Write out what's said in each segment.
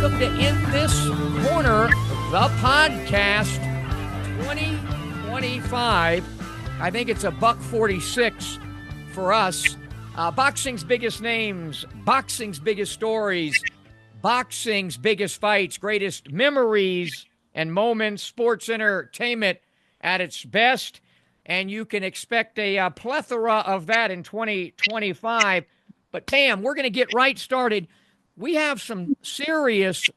welcome to In This Corner, the podcast 2025. I think it's a $146 for us. Boxing's biggest names, boxing's biggest stories, boxing's biggest fights, greatest memories and moments, sports entertainment at its best. And you can expect a plethora of that in 2025. But, bam, we're going to get right started. We have some serious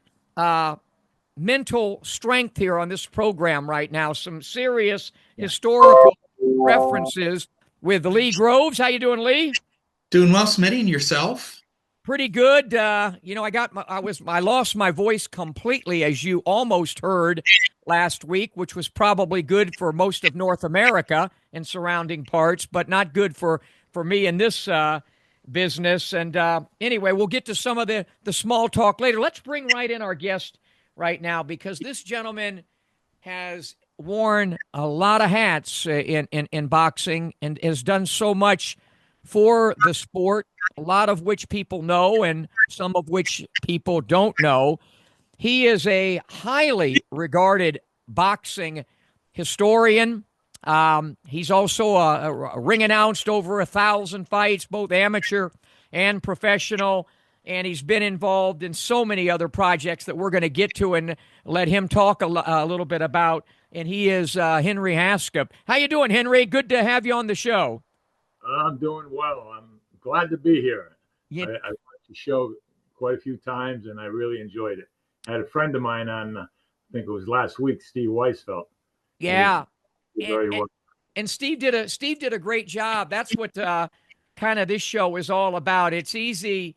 mental strength here on this program right now, some serious historical references with Lee Groves. How you doing, Lee? Doing well, Smitty, and yourself? Pretty good. I lost my voice completely, as you almost heard last week, which was probably good for most of North America and surrounding parts, but not good for me in this business. And anyway, we'll get to some of the small talk later. Let's bring right in our guest right now, because this gentleman has worn a lot of hats in boxing and has done so much for the sport, a lot of which people know and some of which people don't know. He is a highly regarded boxing historian. He's also a ring announced over 1,000 fights, both amateur and professional, and he's been involved in so many other projects that we're going to get to and let him talk a little bit about. And he is Henry Hascup. How you doing, Henry? Good to have you on the show. I'm doing well. I'm glad to be here. Yeah. I watched the show quite a few times, and I really enjoyed it. I had a friend of mine on, I think it was last week, Steve Weisfeld. Yeah. Very well. And Steve did a great job. That's what kind of this show is all about. It's easy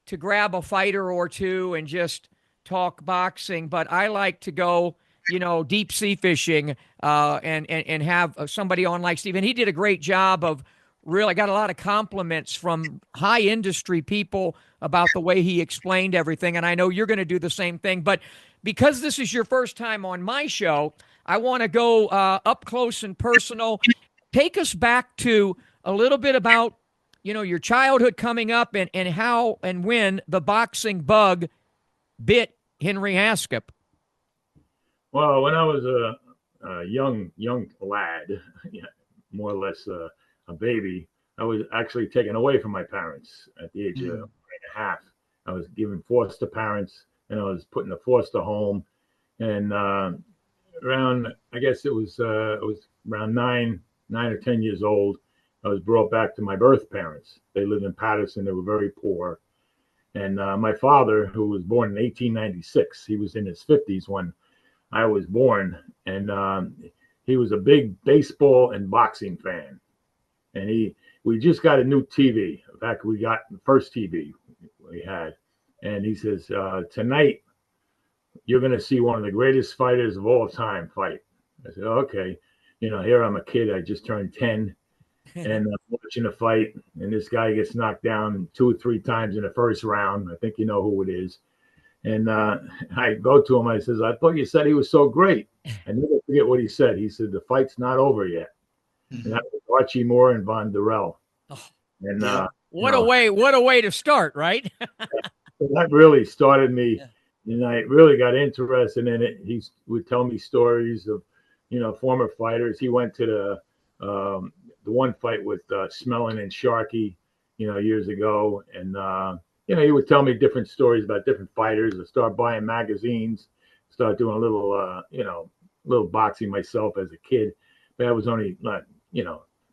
to grab a fighter or two and just talk boxing, but I like to go, deep sea fishing and have somebody on like Steve. And he did a great job of really got a lot of compliments from high industry people about the way he explained everything. And I know you're going to do the same thing. But because this is your first time on my show, I want to go up close and personal. Take us back to a little bit about, your childhood coming up and how and when the boxing bug bit Henry Hascup. Well, when I was a young lad, more or less a baby, I was actually taken away from my parents at the age of 3.5. I was given foster parents, and I was put in a foster home. And around, I guess it was around 9 or 10 years old, I was brought back to my birth parents. They lived in Patterson. They were very poor. And my father, who was born in 1896, he was in his 50s when I was born. And he was a big baseball and boxing fan. And we just got a new TV. In fact, we got the first TV we had. And he says, tonight, you're going to see one of the greatest fighters of all time fight. I said, okay. Here I'm a kid. I just turned 10. And I'm watching a fight. And this guy gets knocked down 2 or 3 times in the first round. I think you know who it is. And I go to him. I says, I thought you said he was so great. I never forget what he said. He said, the fight's not over yet. And that was Archie Moore and Von Durrell. And what a way to start, right? That really started me, and I really got interested in it. He would tell me stories of, former fighters. He went to the one fight with Smelling and Sharkey, years ago, and he would tell me different stories about different fighters. I started buying magazines, started doing a little boxing myself as a kid. But I was only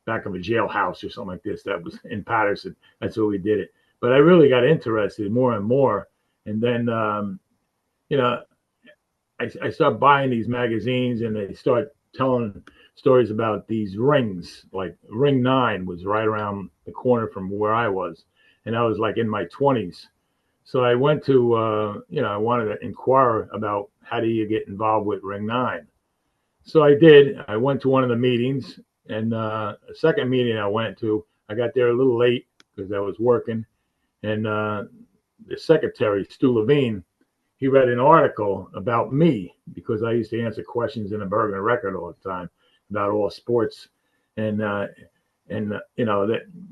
back of a jailhouse or something like this. That was in Patterson. That's where we did it. But I really got interested more and more. And then, I started buying these magazines, and they start telling stories about these rings. Like Ring 9 was right around the corner from where I was. And I was like in my 20s. So I went to, I wanted to inquire about how do you get involved with Ring 9. So I did. I went to one of the meetings. And a second meeting I went to, I got there a little late because I was working. And the secretary, Stu Levine, he read an article about me because I used to answer questions in the Bergen Record all the time about all sports. And that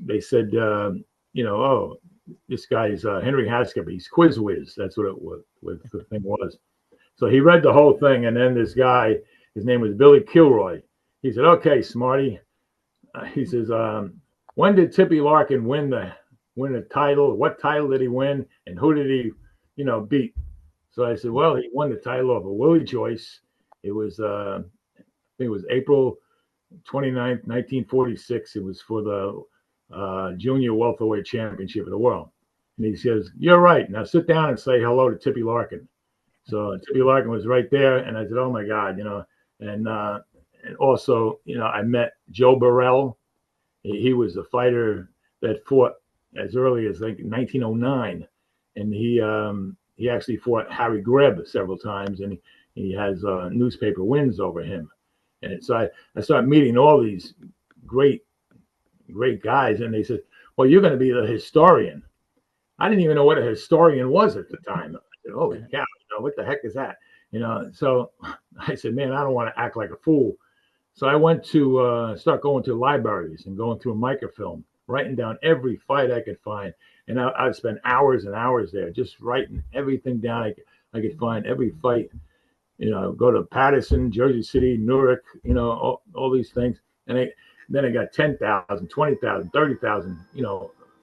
they said, this guy's Henry Hascup. He's Whiz. That's what the thing was. So he read the whole thing, and then this guy, his name was Billy Kilroy. He said, "Okay, Smarty." He says, "When did Tippy Larkin win a title? What title did he win, and who did he, beat?" So I said, "Well, he won the title over Willie Joyce. It was, I think it was April 29th, 1946. It was for the Junior Welterweight Championship of the world." And he says, "You're right. Now sit down and say hello to Tippy Larkin." So Tippy Larkin was right there, and I said, "Oh my God," and also, I met Joe Burrell. He was a fighter that fought as early as like 1909, and he actually fought Harry Greb several times, and he has newspaper wins over him. And so I started meeting all these great guys, and they said, "Well, you're going to be the historian." I didn't even know what a historian was at the time. I said, "Holy cow, what the heck is that?" So I said, "Man, I don't want to act like a fool." So I went to start going to libraries and going through microfilm, writing down every fight I could find. And I'd spend hours and hours there just writing everything down I could find, every fight. Go to Patterson, Jersey City, Newark, all these things. And then I got 10,000, 20,000, 30,000,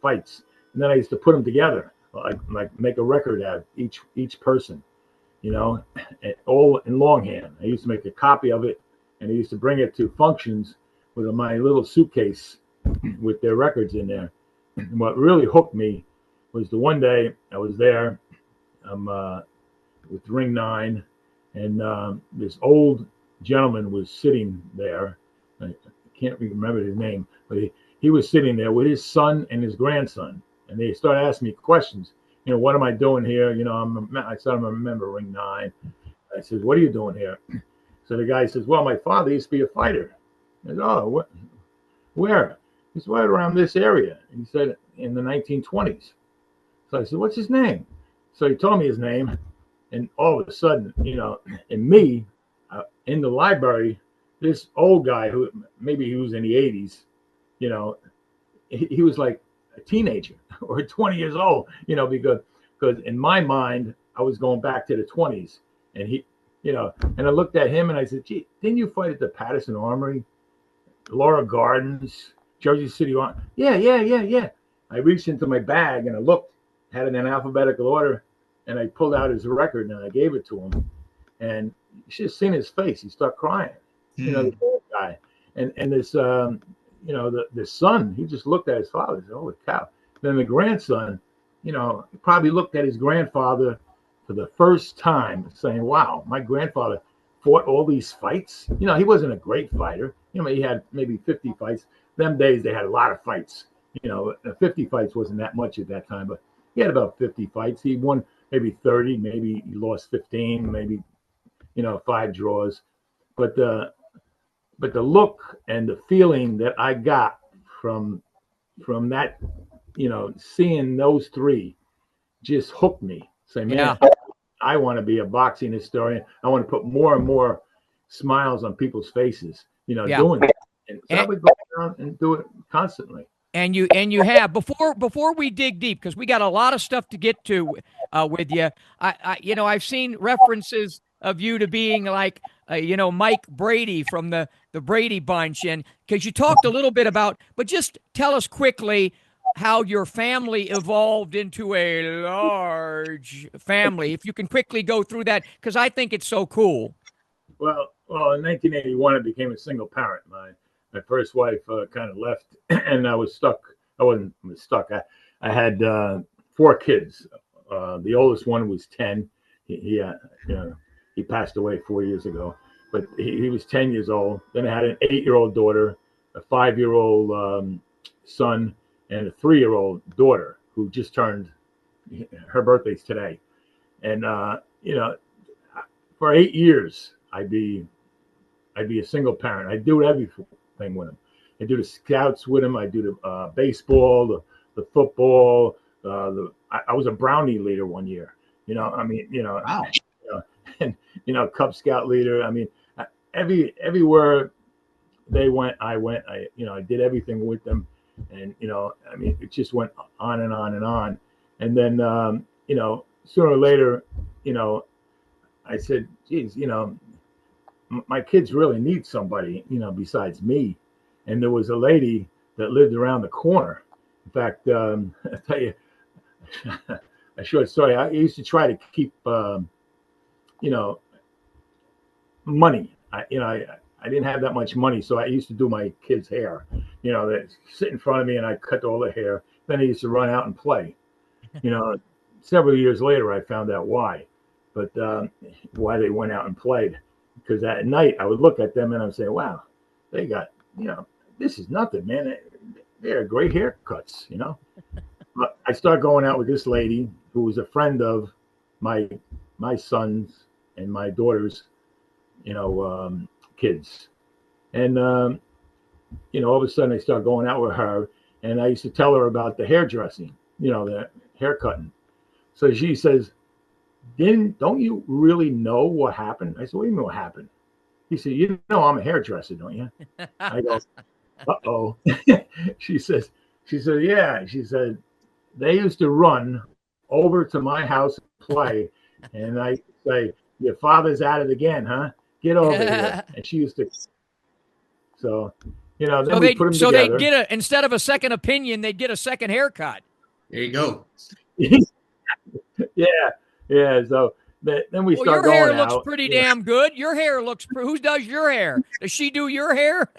fights. And then I used to put them together, like make a record out of each person, all in longhand. I used to make a copy of it, and I used to bring it to functions with my little suitcase with their records in there. And what really hooked me was the one day I was there with Ring 9, and this old gentleman was sitting there. I can't remember his name, but he was sitting there with his son and his grandson, and they started asking me questions. What am I doing here? I started to remember Ring 9. I said, "What are you doing here?" So the guy says, "Well, my father used to be a fighter." I said, "Oh, where?" He said, "Right around this area." He said, "In the 1920s. So I said, "What's his name?" So he told me his name, and all of a sudden, in me, in the library, this old guy who maybe he was in the 80s, he was like a teenager or 20 years old, because in my mind, I was going back to the 20s, and and I looked at him and I said, "Gee, didn't you fight at the Patterson Armory, Laura Gardens, Jersey City Armory?" Yeah. I reached into my bag and I looked, had it in alphabetical order, and I pulled out his record and I gave it to him. And you should have seen his face. He started crying. The old guy. And this, the son, he just looked at his father and said, "Holy cow." Then the grandson, he probably looked at his grandfather for the first time saying, "Wow, my grandfather fought all these fights." He wasn't a great fighter. He had maybe 50 fights. Them days, they had a lot of fights. 50 fights wasn't that much at that time, but he had about 50 fights. He won maybe 30, maybe he lost 15, maybe, 5 draws. But the look and the feeling that I got from that, seeing those three just hooked me. Say, "Man, I want to be a boxing historian. I want to put more and more smiles on people's faces, doing it." And so I would go around and do it constantly. And you have before we dig deep, because we got a lot of stuff to get to with you. I've seen references of you to being like Mike Brady from the Brady Bunch, and because you talked a little bit about, but just tell us quickly how your family evolved into a large family. If you can quickly go through that, because I think it's so cool. Well, in 1981, I became a single parent. My first wife kind of left, and I was stuck. I wasn't stuck. I had 4 kids. The oldest one was 10. He passed away 4 years ago, but he was 10 years old. Then I had an 8-year-old daughter, a 5-year-old son, and a 3-year-old daughter who just turned, her birthday's today. And for 8 years, I'd be a single parent. I do everything with him. I do the scouts with him. I do the baseball, the football. I was a Brownie leader one year. Wow. And Cub Scout leader. I mean, everywhere they went, I went. I did everything with them. And, I mean, it just went on and on and on. And then, sooner or later, I said, geez, my kids really need somebody, besides me. And there was a lady that lived around the corner. In fact, I'll tell you a short story. I used to try to keep, money. I didn't have that much money, so I used to do my kids' hair. They sit in front of me and I cut all the hair. Then I used to run out and play. Several years later, I found out why. But why they went out and played. Because at night, I would look at them and I'm saying, wow, they got, this is nothing, man. They're great haircuts, But I started going out with this lady who was a friend of my sons and my daughter's, kids. And, all of a sudden I started going out with her and I used to tell her about the hairdressing, the hair cutting. So she says, don't you really know what happened? I said, what do you mean what happened? He said, I'm a hairdresser, don't you? I go, uh-oh. She said, yeah. She said, they used to run over to my house and play. And I say, your father's at it again, huh? Get over here. And she used to. So, then we put them together. They'd get instead of a second opinion, they'd get a second haircut. There you go. Yeah. So then we start going out. Your hair looks pretty damn good. Your hair looks. Who does your hair? Does she do your hair?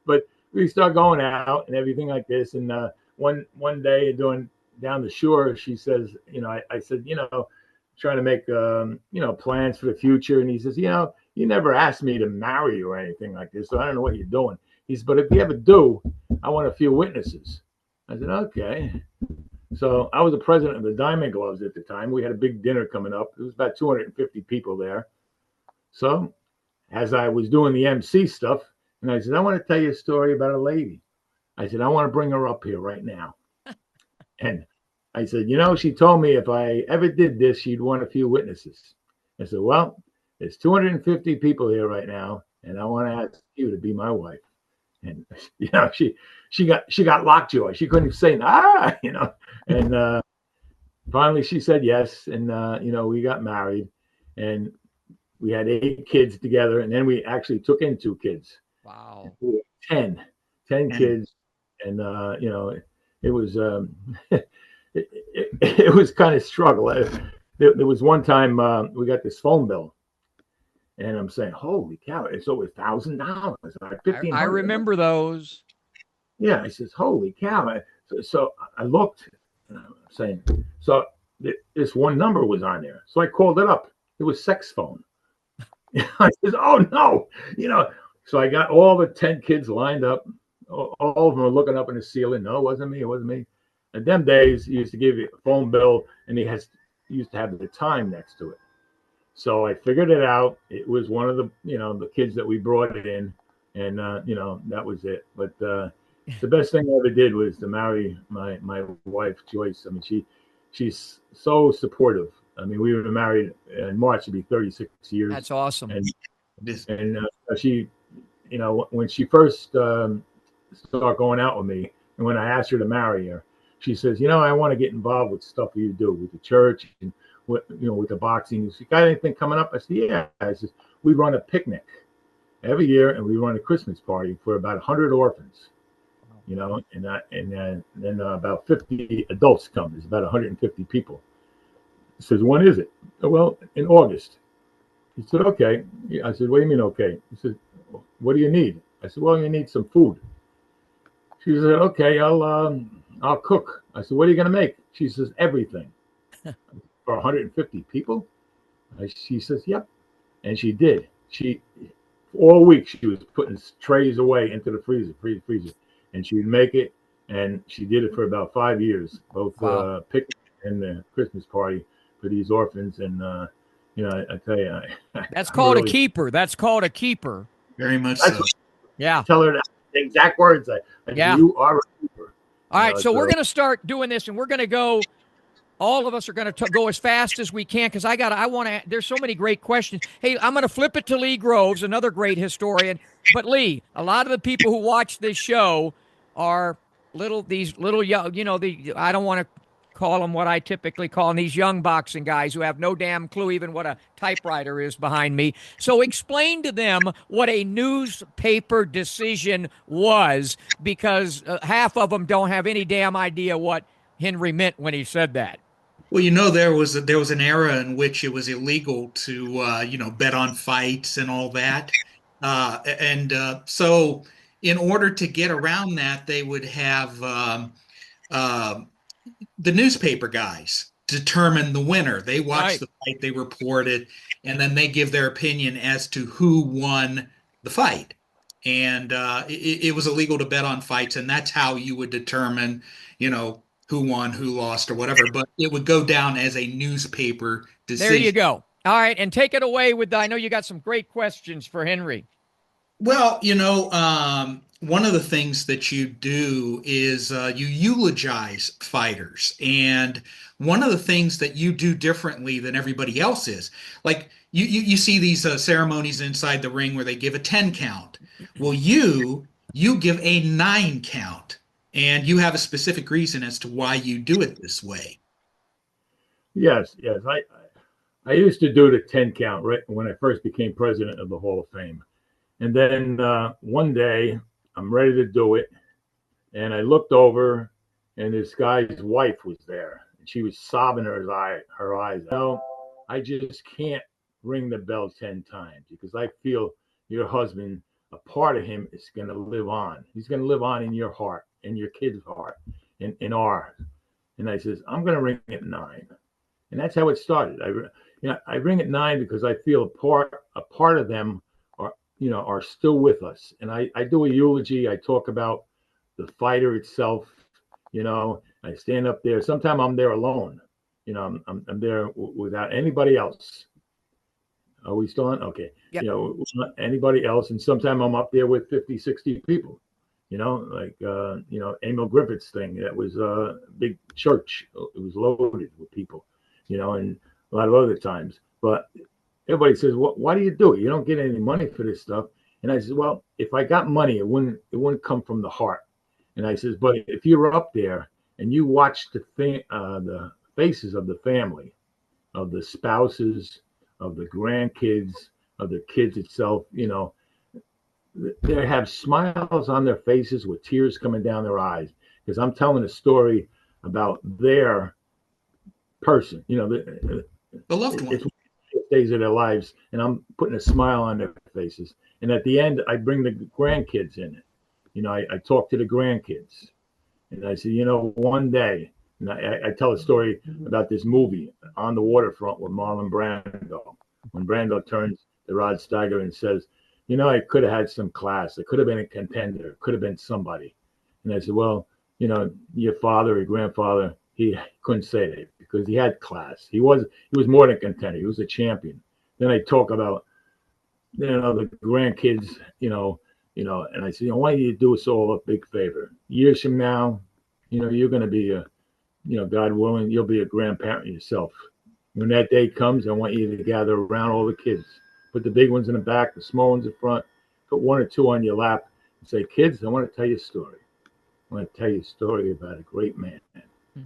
But we start going out and everything like this. And one day down the shore, she says, I said, trying to make plans for the future. And he says, you never asked me to marry you or anything like this, so I don't know what you're doing. He said, but if you ever do, I want a few witnesses. I said, okay. So I was the president of the Diamond Gloves at the time. We had a big dinner coming up. There was about 250 people there. So as I was doing the MC stuff, and I said, I want to tell you a story about a lady. I said, I want to bring her up here right now. And I said, she told me if I ever did this, she'd want a few witnesses. I said, well, there's 250 people here right now, and I want to ask you to be my wife. And she got lockjaw. She couldn't say And finally she said yes, and we got married, and we had 8 kids together, and then we actually took in 2 kids. Wow. 10 kids, and it was it was kind of struggle. There was one time we got this phone bill, and I'm saying, holy cow, it's over $1,000. I remember those. Yeah, I says, holy cow. So I looked, and I'm saying, so this one number was on there. So I called it up. It was sex phone. I says, oh no, so I got all the 10 kids lined up. All of them were looking up in the ceiling. No, it wasn't me. And them days, he used to give you a phone bill, and he used to have the time next to it. So I figured it out. It was one of the, the kids that we brought it in, and that was it. But the best thing I ever did was to marry my wife, Joyce. I mean, she's so supportive. I mean, we were married in March. It'd be 36 years. That's awesome. And she, when she first started going out with me, and when I asked her to marry her, she says, I want to get involved with stuff you do with the church and with the boxing. You got anything coming up? I said, yeah. I said, we run a picnic every year, and we run a Christmas party for about 100 orphans. And then about 50 adults come. There's about 150 people. He says, when is it? Well, in August. He said, okay. I said, what do you mean, okay? He said, what do you need? I said, well, you need some food. She said, okay, I'll cook. I said, what are you going to make? She says, everything. For 150 people? She says, yep. And she did. All week, she was putting trays away into the freezer. And she would make it, and she did it for about 5 years, both picnic and the Christmas party for these orphans. And, I tell you. That's called a keeper. That's called a keeper. Very much so. Yeah. Tell her the exact words. You are a keeper. All right, so we're going to start doing this, and we're going to go all of us are going to go as fast as we can because there's so many great questions. Hey, I'm going to flip it to Lee Groves, another great historian. But Lee, a lot of the people who watch this show are these little young, I don't want to call them what I typically call these young boxing guys who have no damn clue even what a typewriter is behind me. So explain to them what a newspaper decision was, because half of them don't have any damn idea what Henry meant when he said that. Well, there was an era in which it was illegal to bet on fights and all that, so in order to get around that, they would have uh, the newspaper guys determine the winner. They watch the fight, they report it, and then they give their opinion as to who won the fight. And it was illegal to bet on fights, and that's how you would determine, who won, who lost, or whatever. But it would go down as a newspaper decision. There you go. All right, and take it away with I know you got some great questions for Henry. Well, one of the things that you do is you eulogize fighters. And one of the things that you do differently than everybody else is, like you see these ceremonies inside the ring where they give a 10 count. Well, you give a 9 count. And you have a specific reason as to why you do it this way. Yes. I used to do the 10 count right when I first became president of the Hall of Fame. And then one day I'm ready to do it. And I looked over and this guy's wife was there. And she was sobbing her eyes out. I just can't ring the bell 10 times because I feel your husband, a part of him is going to live on. He's going to live on in your heart, in your kid's heart, in ours. And I says, I'm going to ring at 9. And that's how it started. I ring at 9 because I feel a part of them are still with us. And I do a eulogy. I talk about the fighter itself. I stand up there. Sometimes I'm there alone. I'm there without anybody else. Are we still on? Okay. Yep. Not anybody else. And sometimes I'm up there with 50, 60 people, like Emil Griffith's thing. That was a big church. It was loaded with people, and a lot of other times. But everybody says, why do you do it? You don't get any money for this stuff. And I said, well, if I got money, it wouldn't come from the heart. And I says, but if you're up there and you watch the faces of the family, of the spouses, of the grandkids, of the kids itself, they have smiles on their faces with tears coming down their eyes because I'm telling a story about their person, the loved one. It's days of their lives, and I'm putting a smile on their faces. And at the end, I bring the grandkids in it. I talk to the grandkids, and I say, one day, and I tell a story about this movie On the Waterfront with Marlon Brando. When Brando turns to Rod Steiger and says, I could have had some class. It could have been a contender. It could have been somebody. And I said, well, your father, your grandfather, he couldn't say that because he had class. He was more than a contender. He was a champion. Then I talk about, the grandkids, and I said, I want you to do us all a big favor. Years from now, you're going to be God willing, you'll be a grandparent yourself. When that day comes, I want you to gather around all the kids. Put the big ones in the back, the small ones in front. Put 1 or 2 on your lap and say, kids, I want to tell you a story. I want to tell you a story about a great man.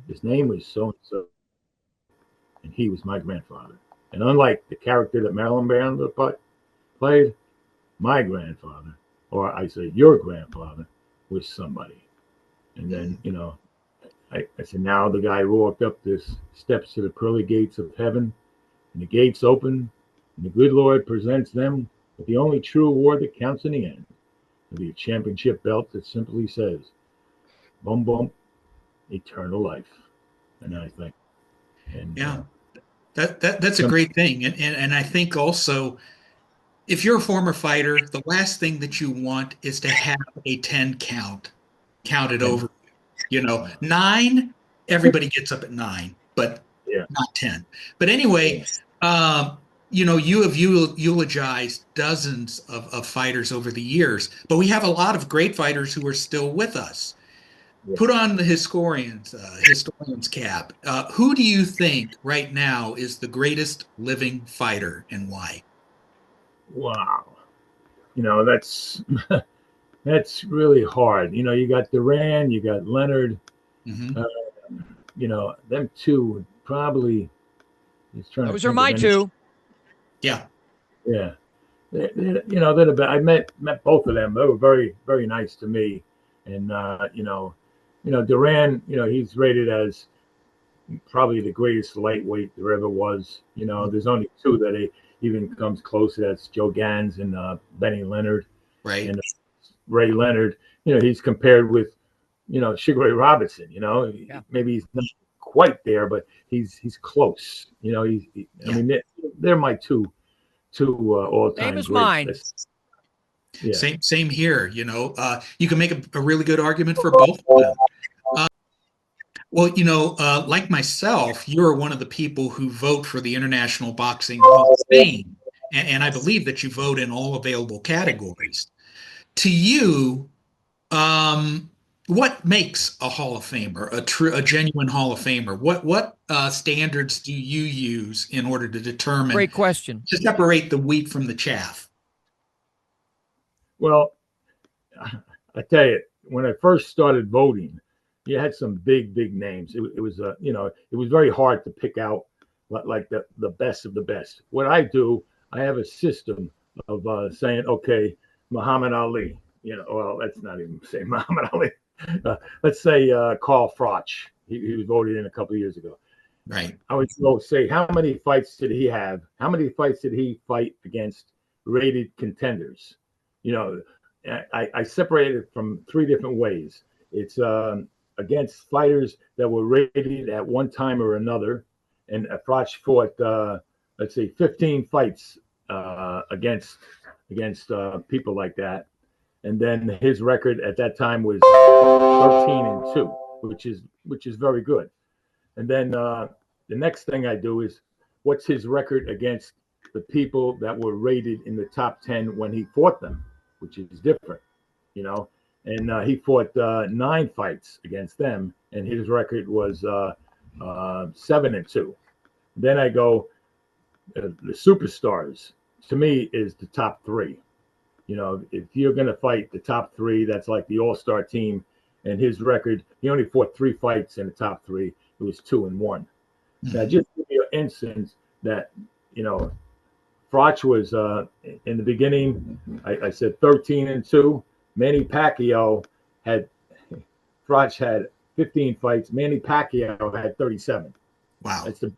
His name was so-and-so, and he was my grandfather. And unlike the character that Marlon Brando played, my grandfather, or I say your grandfather, was somebody. And then, I said, now the guy walked up the steps to the pearly gates of heaven, and the gates open, and the good Lord presents them with the only true award that counts in the end. It'll be a championship belt that simply says, boom, boom, eternal life. And I think, that's a great thing. And I think also, if you're a former fighter, the last thing that you want is to have a 10 count counted over. 9, everybody gets up at 9, but not 10. But anyway, you have eulogized dozens of fighters over the years, but we have a lot of great fighters who are still with us. put on the historian's cap. Who do you think right now is the greatest living fighter and why? Wow. That's that's really hard. You got Duran, you got Leonard. Mm-hmm. Them two would probably. Just trying to Those are think my of any. two. Yeah. Yeah. They're the best. I met both of them. They were very, very nice to me. And Duran, he's rated as probably the greatest lightweight there ever was. There's only two that even comes close. That's Joe Gans and Benny Leonard. Right. And Ray Leonard. He's compared with Sugar Ray Robinson. Maybe he's not quite there, but he's close. I mean, they're my two all-time Same as greats. mine. Yeah. Same here. You can make a really good argument for both of them. Well, like myself, you're one of the people who vote for the International Boxing Hall of Fame, and I believe that you vote in all available categories. To you, what makes a Hall of Famer, a genuine Hall of Famer? What standards do you use in order to determine? Great question. To separate the wheat from the chaff. Well, I tell you, when I first started voting, you had some big names. It was it was very hard to pick out like the best of the best. What I do, I have a system of saying, okay, Muhammad Ali. Well, let's not even say Muhammad Ali. Let's say Carl Froch. He was voted in a couple of years ago. Right. I would go say, how many fights did he have? How many fights did he fight against rated contenders? I separated it from three different ways. It's against fighters that were rated at one time or another. And Froch fought, let's say, 15 fights against people like that. And then his record at that time was 13-2, which is very good. And then the next thing I do is, what's his record against the people that were rated in the top 10 when he fought them, which is different, And he fought 9 fights against them, and his record was 7-2. Then I go, the superstars to me is the top 3. If you're going to fight the top 3, that's like the all-star team. And his record, he only fought 3 fights in the top 3. It was 2-1. Mm-hmm. Now, just to give you an instance that, Froch was in the beginning, I said 13-2. Manny Pacquiao Froch had 15 fights. Manny Pacquiao had 37. Wow. That's the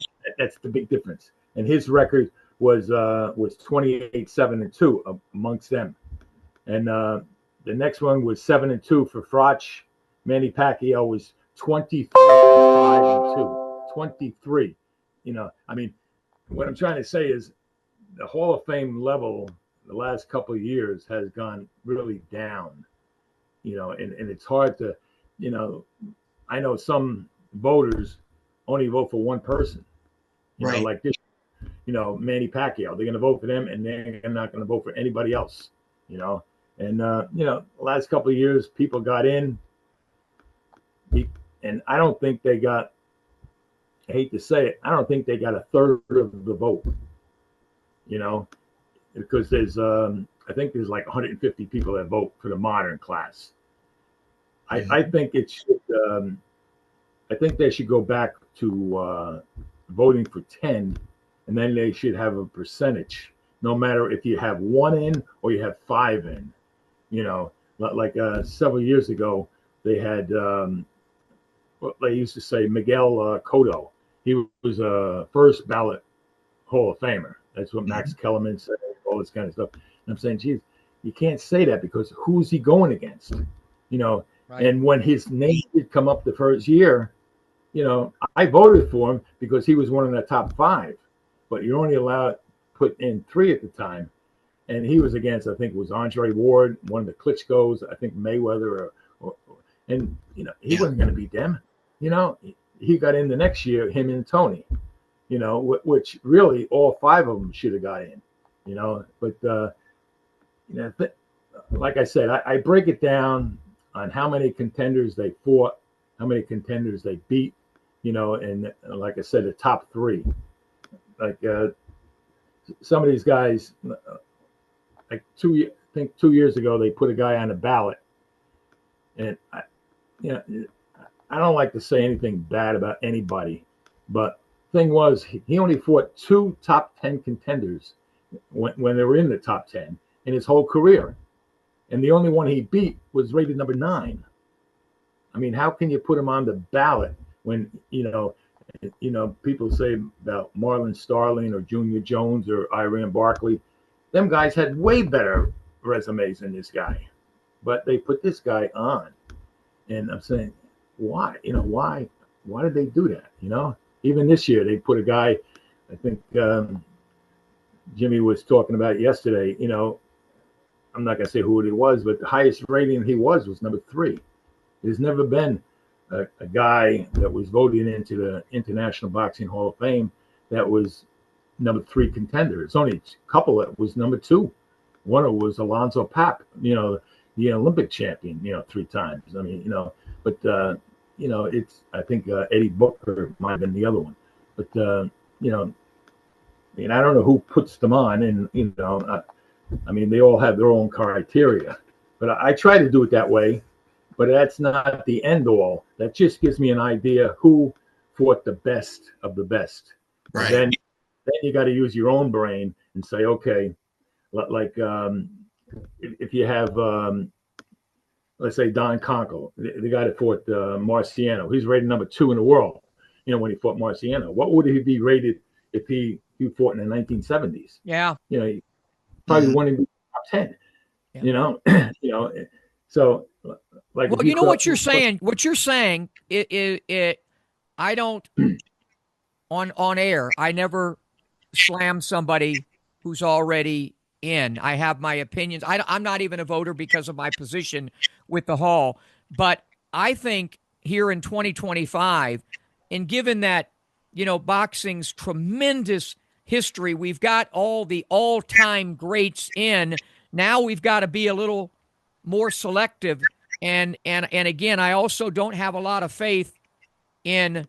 big difference. And his record was 28-7-2 amongst them. And the next one was 7-2 for Froch. Manny Pacquiao was 23-5-2. 23. I mean, what I'm trying to say is the Hall of Fame level the last couple of years has gone really down. And it's hard to, I know some voters only vote for one person. Right. Like this, Manny Pacquiao, they're going to vote for them and they're not going to vote for anybody else, And, the last couple of years, people got in, and I don't think they got, I hate to say it, I don't think they got a third of the vote, because there's, I think there's like 150 people that vote for the modern class. I think it should, I think they should go back to voting for 10, and then they should have a percentage, no matter if you have 1 in or you have 5 in. Like several years ago, they had what they used to say, Miguel Cotto. He was a first ballot Hall of Famer. That's what Max Kellerman said, all this kind of stuff. And I'm saying, geez, you can't say that because who's he going against? Right. And when his name did come up the first year, I voted for him because he was one of the top 5, but you're only allowed to put in 3 at the time. And he was against, I think it was Andre Ward, one of the Klitschko's, I think Mayweather, and he wasn't going to beat them. He got in the next year, him and Tony, which really all 5 of them should have got in, But like I said, I break it down on how many contenders they fought, how many contenders they beat, and like I said, the top three. Like some of these guys, like 2 years ago, they put a guy on the ballot, and I don't like to say anything bad about anybody, but thing was, he only fought 2 top 10 contenders when they were in the top 10 in his whole career, and the only one he beat was rated number 9. I mean, how can you put him on the ballot when people say about Marlon Starling or Junior Jones or Iran Barkley? Them guys had way better resumes than this guy, but they put this guy on, and I'm saying, why? Why did they do that? Even this year, they put a guy, I think Jimmy was talking about yesterday, I'm not going to say who it was, but the highest rating he was number 3. There's never been a guy that was voted into the International Boxing Hall of Fame that was number 3 contender. It's only a couple that was number 2. One of them was Alonzo Papp, the Olympic champion, 3 times. I mean, but it's, I think Eddie Booker might have been the other one, but I mean, I don't know who puts them on, and I mean, they all have their own criteria, but I try to do it that way. But that's not the end all. That just gives me an idea who fought the best of the best. Right. Then you got to use your own brain and say, okay, like if you have let's say Don Conkle, the guy that fought Marciano, he's rated number 2 in the world. When he fought Marciano, what would he be rated if he fought in the 1970s? Yeah. He probably wouldn't be top 10. Yeah. So like, well, what you're saying. What you're saying, I don't on air. I never slam somebody who's already in. I have my opinions. I'm not even a voter because of my position with the Hall. But I think here in 2025, and given that, boxing's tremendous history, we've got all the all-time greats in. Now we've got to be a little more selective. And again, I also don't have a lot of faith in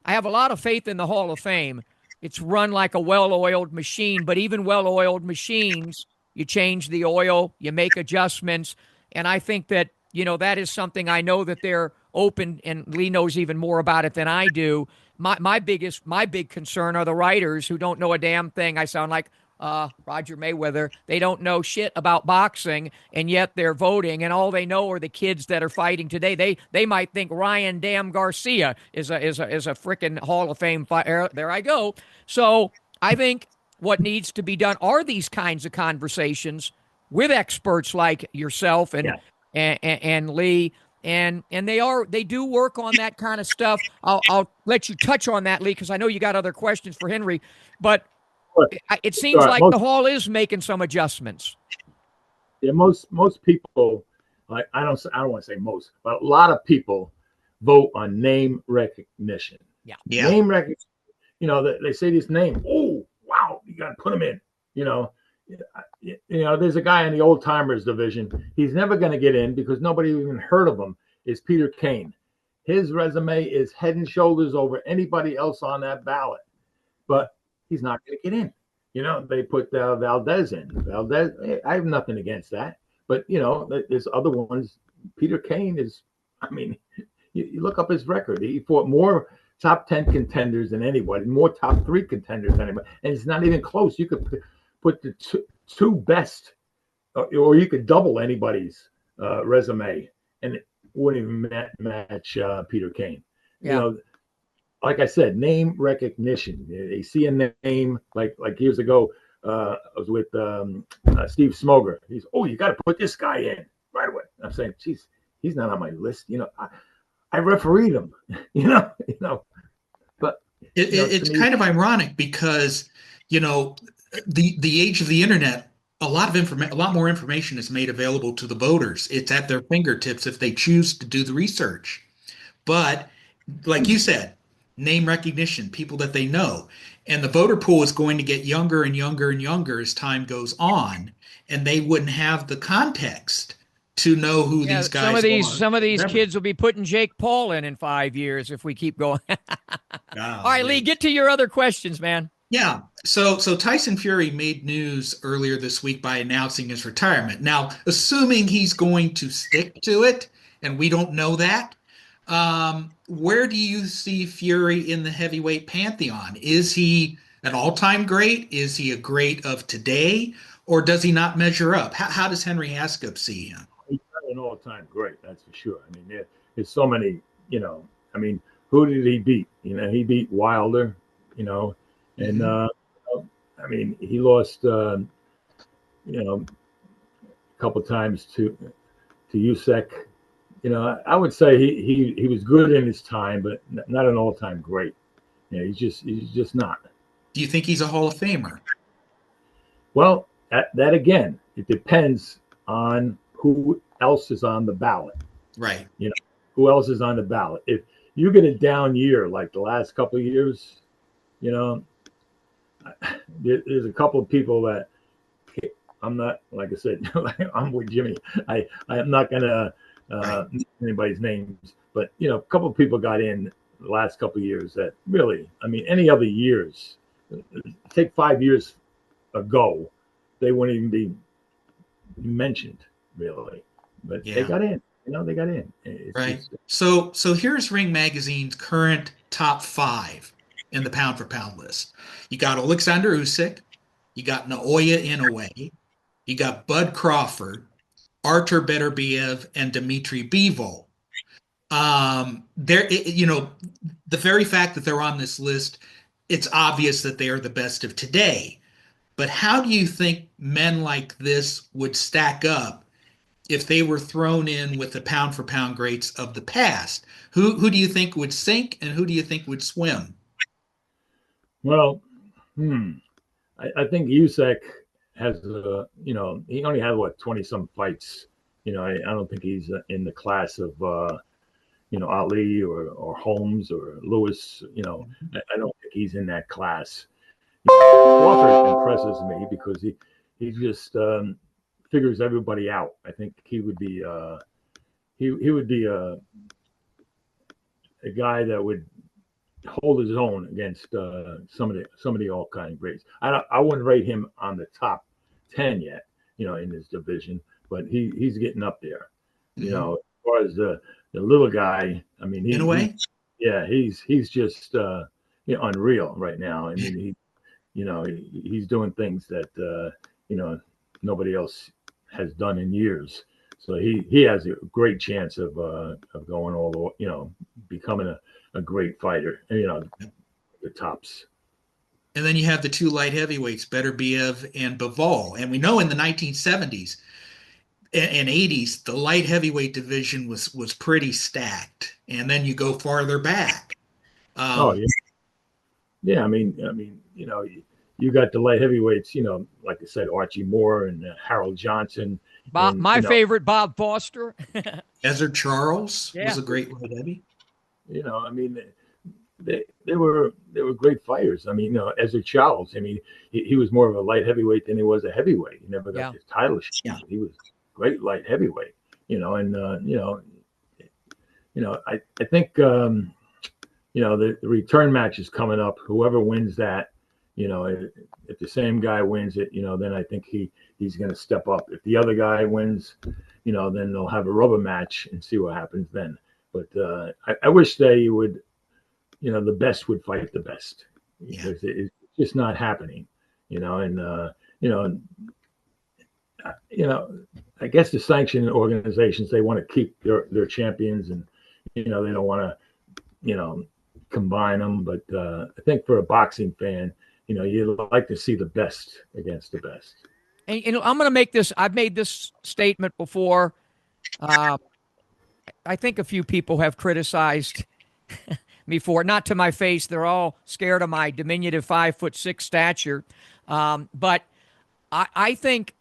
the Hall of Fame. It's run like a well-oiled machine, but even well-oiled machines, you change the oil, you make adjustments, and I think that, that is something I know that they're open, and Lee knows even more about it than I do. My big concern are the writers who don't know a damn thing. I sound like Roger Mayweather. They don't know shit about boxing, and yet they're voting, and all they know are the kids that are fighting today. They might think Ryan Damn Garcia is a freaking Hall of Fame fighter. There I go. So I think what needs to be done are these kinds of conversations with experts like yourself and Lee, and they do work on that kind of stuff. I'll let you touch on that, Lee, because I know you got other questions for Henry, but it seems like the Hall is making some adjustments. Yeah, most people, like I don't want to say most, but a lot of people vote on name recognition. Yeah. Name recognition. They say this name. Oh, wow, you got to put him in. There's a guy in the old timers division. He's never going to get in because nobody even heard of him. Is Peter Kane. His resume is head and shoulders over anybody else on that ballot, but he's not going to get in. They put Valdez in. Valdez, I have nothing against that, but there's other ones. Peter Kane is. I mean, you look up his record. He fought more top 10 contenders than anybody, more top 3 contenders than anybody, and it's not even close. You could put the two best, or you could double anybody's resume, and it wouldn't even match Peter Kane. Yeah. Like I said, name recognition. They see a name like years ago. I was with Steve Smoger. You got to put this guy in right away. I'm saying, geez, he's not on my list. I refereed him. But it's kind of ironic because the age of the internet, a lot more information is made available to the voters. It's at their fingertips if they choose to do the research. But like you said, name recognition, people that they know. And the voter pool is going to get younger and younger and younger as time goes on. And they wouldn't have the context to know who Yeah, these guys some of these Remember. kids will be putting Jake Paul in 5 years if we keep going. All right, Lee, Golly. get to your other questions, man. Yeah. So Tyson Fury made news earlier this week by announcing his retirement. Now, assuming he's going to stick to it, and we don't know that, where do you see Fury in the heavyweight pantheon? Is he an all-time great? Is he a great of today? Or does he not measure up? How does Henry Hascup see him? He's not an all-time great, that's for sure. I mean, there's so many, I mean, who did he beat? He beat Wilder, and I mean, he lost, a couple times to Usyk. I would say he was good in his time, but not an all-time great. He's just not. Do you think he's a Hall of Famer? Well, that again, it depends on who else is on the ballot. Right. Who else is on the ballot? If you get a down year like the last couple of years, there's a couple of people that I'm not, like I said, I'm with Jimmy. I'm not gonna mention anybody's names, but a couple of people got in the last couple of years that really, I mean, any other years, take 5 years ago, they wouldn't even be mentioned really, but they got in. They got in. Right. So here's Ring Magazine's current top 5 in the pound for pound list. You got Alexander Usyk, you got Naoya Inoue, you got Bud Crawford, Artur Beterbiev, and Dmitry Bivol. The very fact that they're on this list, it's obvious that they are the best of today. But how do you think men like this would stack up if they were thrown in with the pound for pound greats of the past? Who do you think would sink and who do you think would swim? Well, I think Usyk has he only had 20 some fights. I don't think he's in the class of Ali or Holmes or Lewis. I don't think he's in that class. Crawford impresses me because he just figures everybody out. I think he would be he would be a guy that would hold his own against some of the all kind greats. I wouldn't rate him on the top 10 yet, in his division, but he's getting up there. As far as the little guy, I mean, in a way, he's just unreal right now. I mean, he's doing things that nobody else has done in years. So he has a great chance of going all the way, becoming a great fighter. The tops. And then you have the 2 light heavyweights, Beterbiev and Bivol. And we know in the 1970s and 80s, the light heavyweight division was pretty stacked. And then you go farther back. Yeah. I mean, you got the light heavyweights, like I said, Archie Moore and Harold Johnson. Bob, my favorite, Bob Foster. Ezra Charles was a great light heavy. I mean, they were great fighters. I mean, Ezra Charles. I mean, he was more of a light heavyweight than he was a heavyweight. He never got his title shot. Yeah. He was great light heavyweight. I think the return match is coming up. Whoever wins that, if the same guy wins it, then I think he's going to step up. If the other guy wins, then they'll have a rubber match and see what happens then. But I wish they would, the best would fight the best, because it's just not happening, I guess the sanctioning organizations, they want to keep their champions, and they don't want to combine them. But I think for a boxing fan, you'd like to see the best against the best. And I'm going to make this. I've made this statement before. I think a few people have criticized me for it, not to my face. They're all scared of my diminutive 5'6" stature. But I think,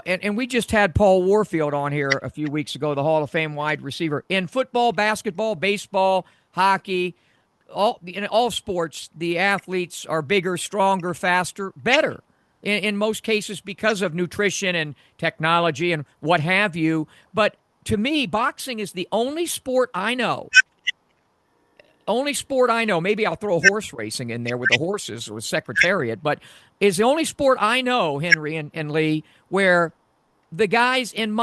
and we just had Paul Warfield on here a few weeks ago, the Hall of Fame wide receiver. In football, basketball, baseball, hockey, in all sports, the athletes are bigger, stronger, faster, better. in most cases because of nutrition and technology and what have you. But to me, boxing is the only sport I know. Only sport I know. Maybe I'll throw horse racing in there with the horses with Secretariat, but is the only sport I know, Henry and Lee, where the guys and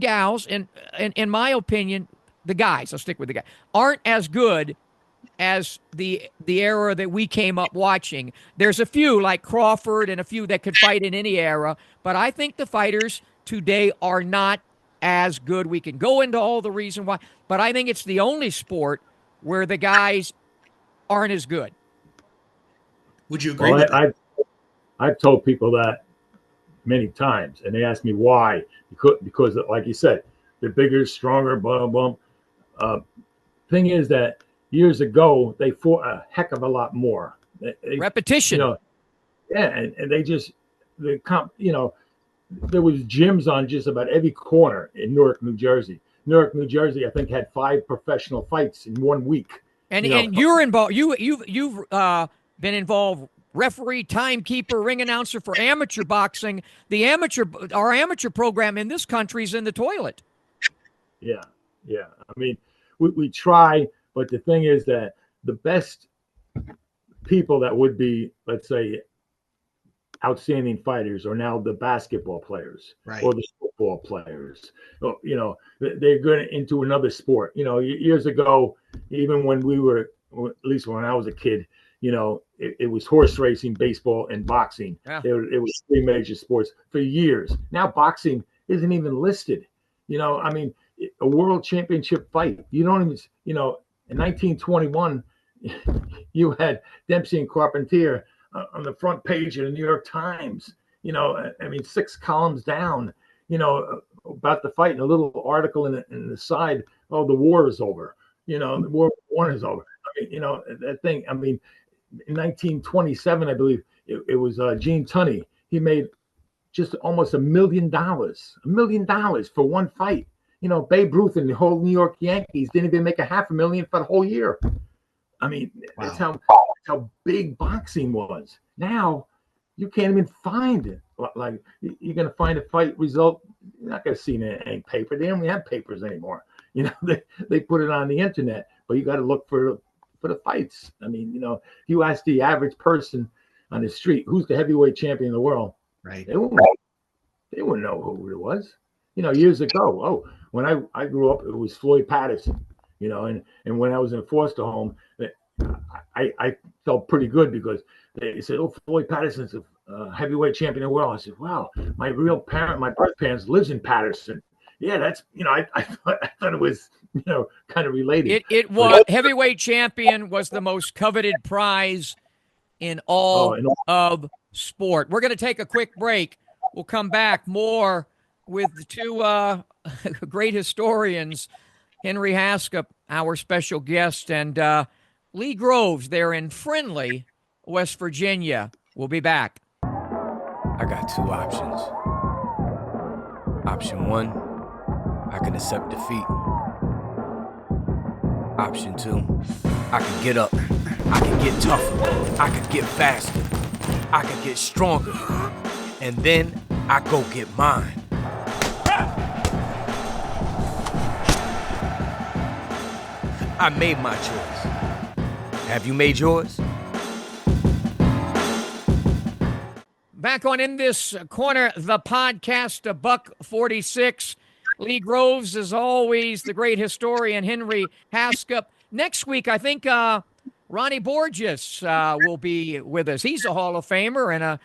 gals, in my opinion, the guys, I'll stick with the guy, aren't as good as the era that we came up watching. There's a few like Crawford and a few that could fight in any era, but I think the fighters today are not as good. We can go into all the reason why, but I think it's the only sport where the guys aren't as good. Would you agree with that? I've told people that many times, and they ask me why. Because like you said, they're bigger, stronger, blah, blah, blah. Thing is that years ago, they fought a heck of a lot more. Repetition. And they just, there was gyms on just about every corner in Newark, New Jersey. Newark, New Jersey, I think, had 5 professional fights in 1 week. And you're involved. You've been involved. Referee, timekeeper, ring announcer for amateur boxing. Our amateur program in this country is in the toilet. Yeah. I mean, we try, but the thing is that the best people that would be, let's say, outstanding fighters are now the basketball players, right, or the football players. They're going into another sport. Years ago, even when we were, at least when I was a kid, it was horse racing, baseball, and boxing. Yeah. It was 3 major sports for years. Now boxing isn't even listed. I mean, a world championship fight. You don't even, in 1921, you had Dempsey and Carpentier on the front page of the New York Times. I mean, 6 columns down, about the fight, and a little article in the side. Oh, the war is over. The war is over. I mean, that thing. I mean, in 1927, I believe it was Gene Tunney. He made just almost $1 million. $1 million for one fight. Babe Ruth and the whole New York Yankees didn't even make $500,000 for the whole year. I mean, wow. That's how big boxing was. Now, you can't even find it. Like, you're going to find a fight result. You're not going to see any paper. They don't even have papers anymore. They put it on the internet, but you got to look for the fights. I mean, you ask the average person on the street, who's the heavyweight champion of the world? Right. They wouldn't know who it was. Years ago, when I grew up, it was Floyd Patterson, and when I was in a foster home, I felt pretty good because they said, oh, Floyd Patterson's a heavyweight champion of the world. I said, wow, my birth parents lives in Patterson. Yeah, that's, I thought it was, kind of related. It was, heavyweight champion was the most coveted prize in all of sport. We're going to take a quick break. We'll come back more with the 2 great historians, Henry Hascup, our special guest, and Lee Groves there in friendly West Virginia. We'll be back. I got 2 options. Option 1, I can accept defeat. Option 2, I can get up. I can get tougher. I can get faster. I can get stronger. And then I go get mine. I made my choice. Have you made yours? Back on In This Corner, the podcast, of Buck 46. Lee Groves, as always, the great historian, Henry Hascup. Next week, I think Ronnie Borges will be with us. He's a Hall of Famer and a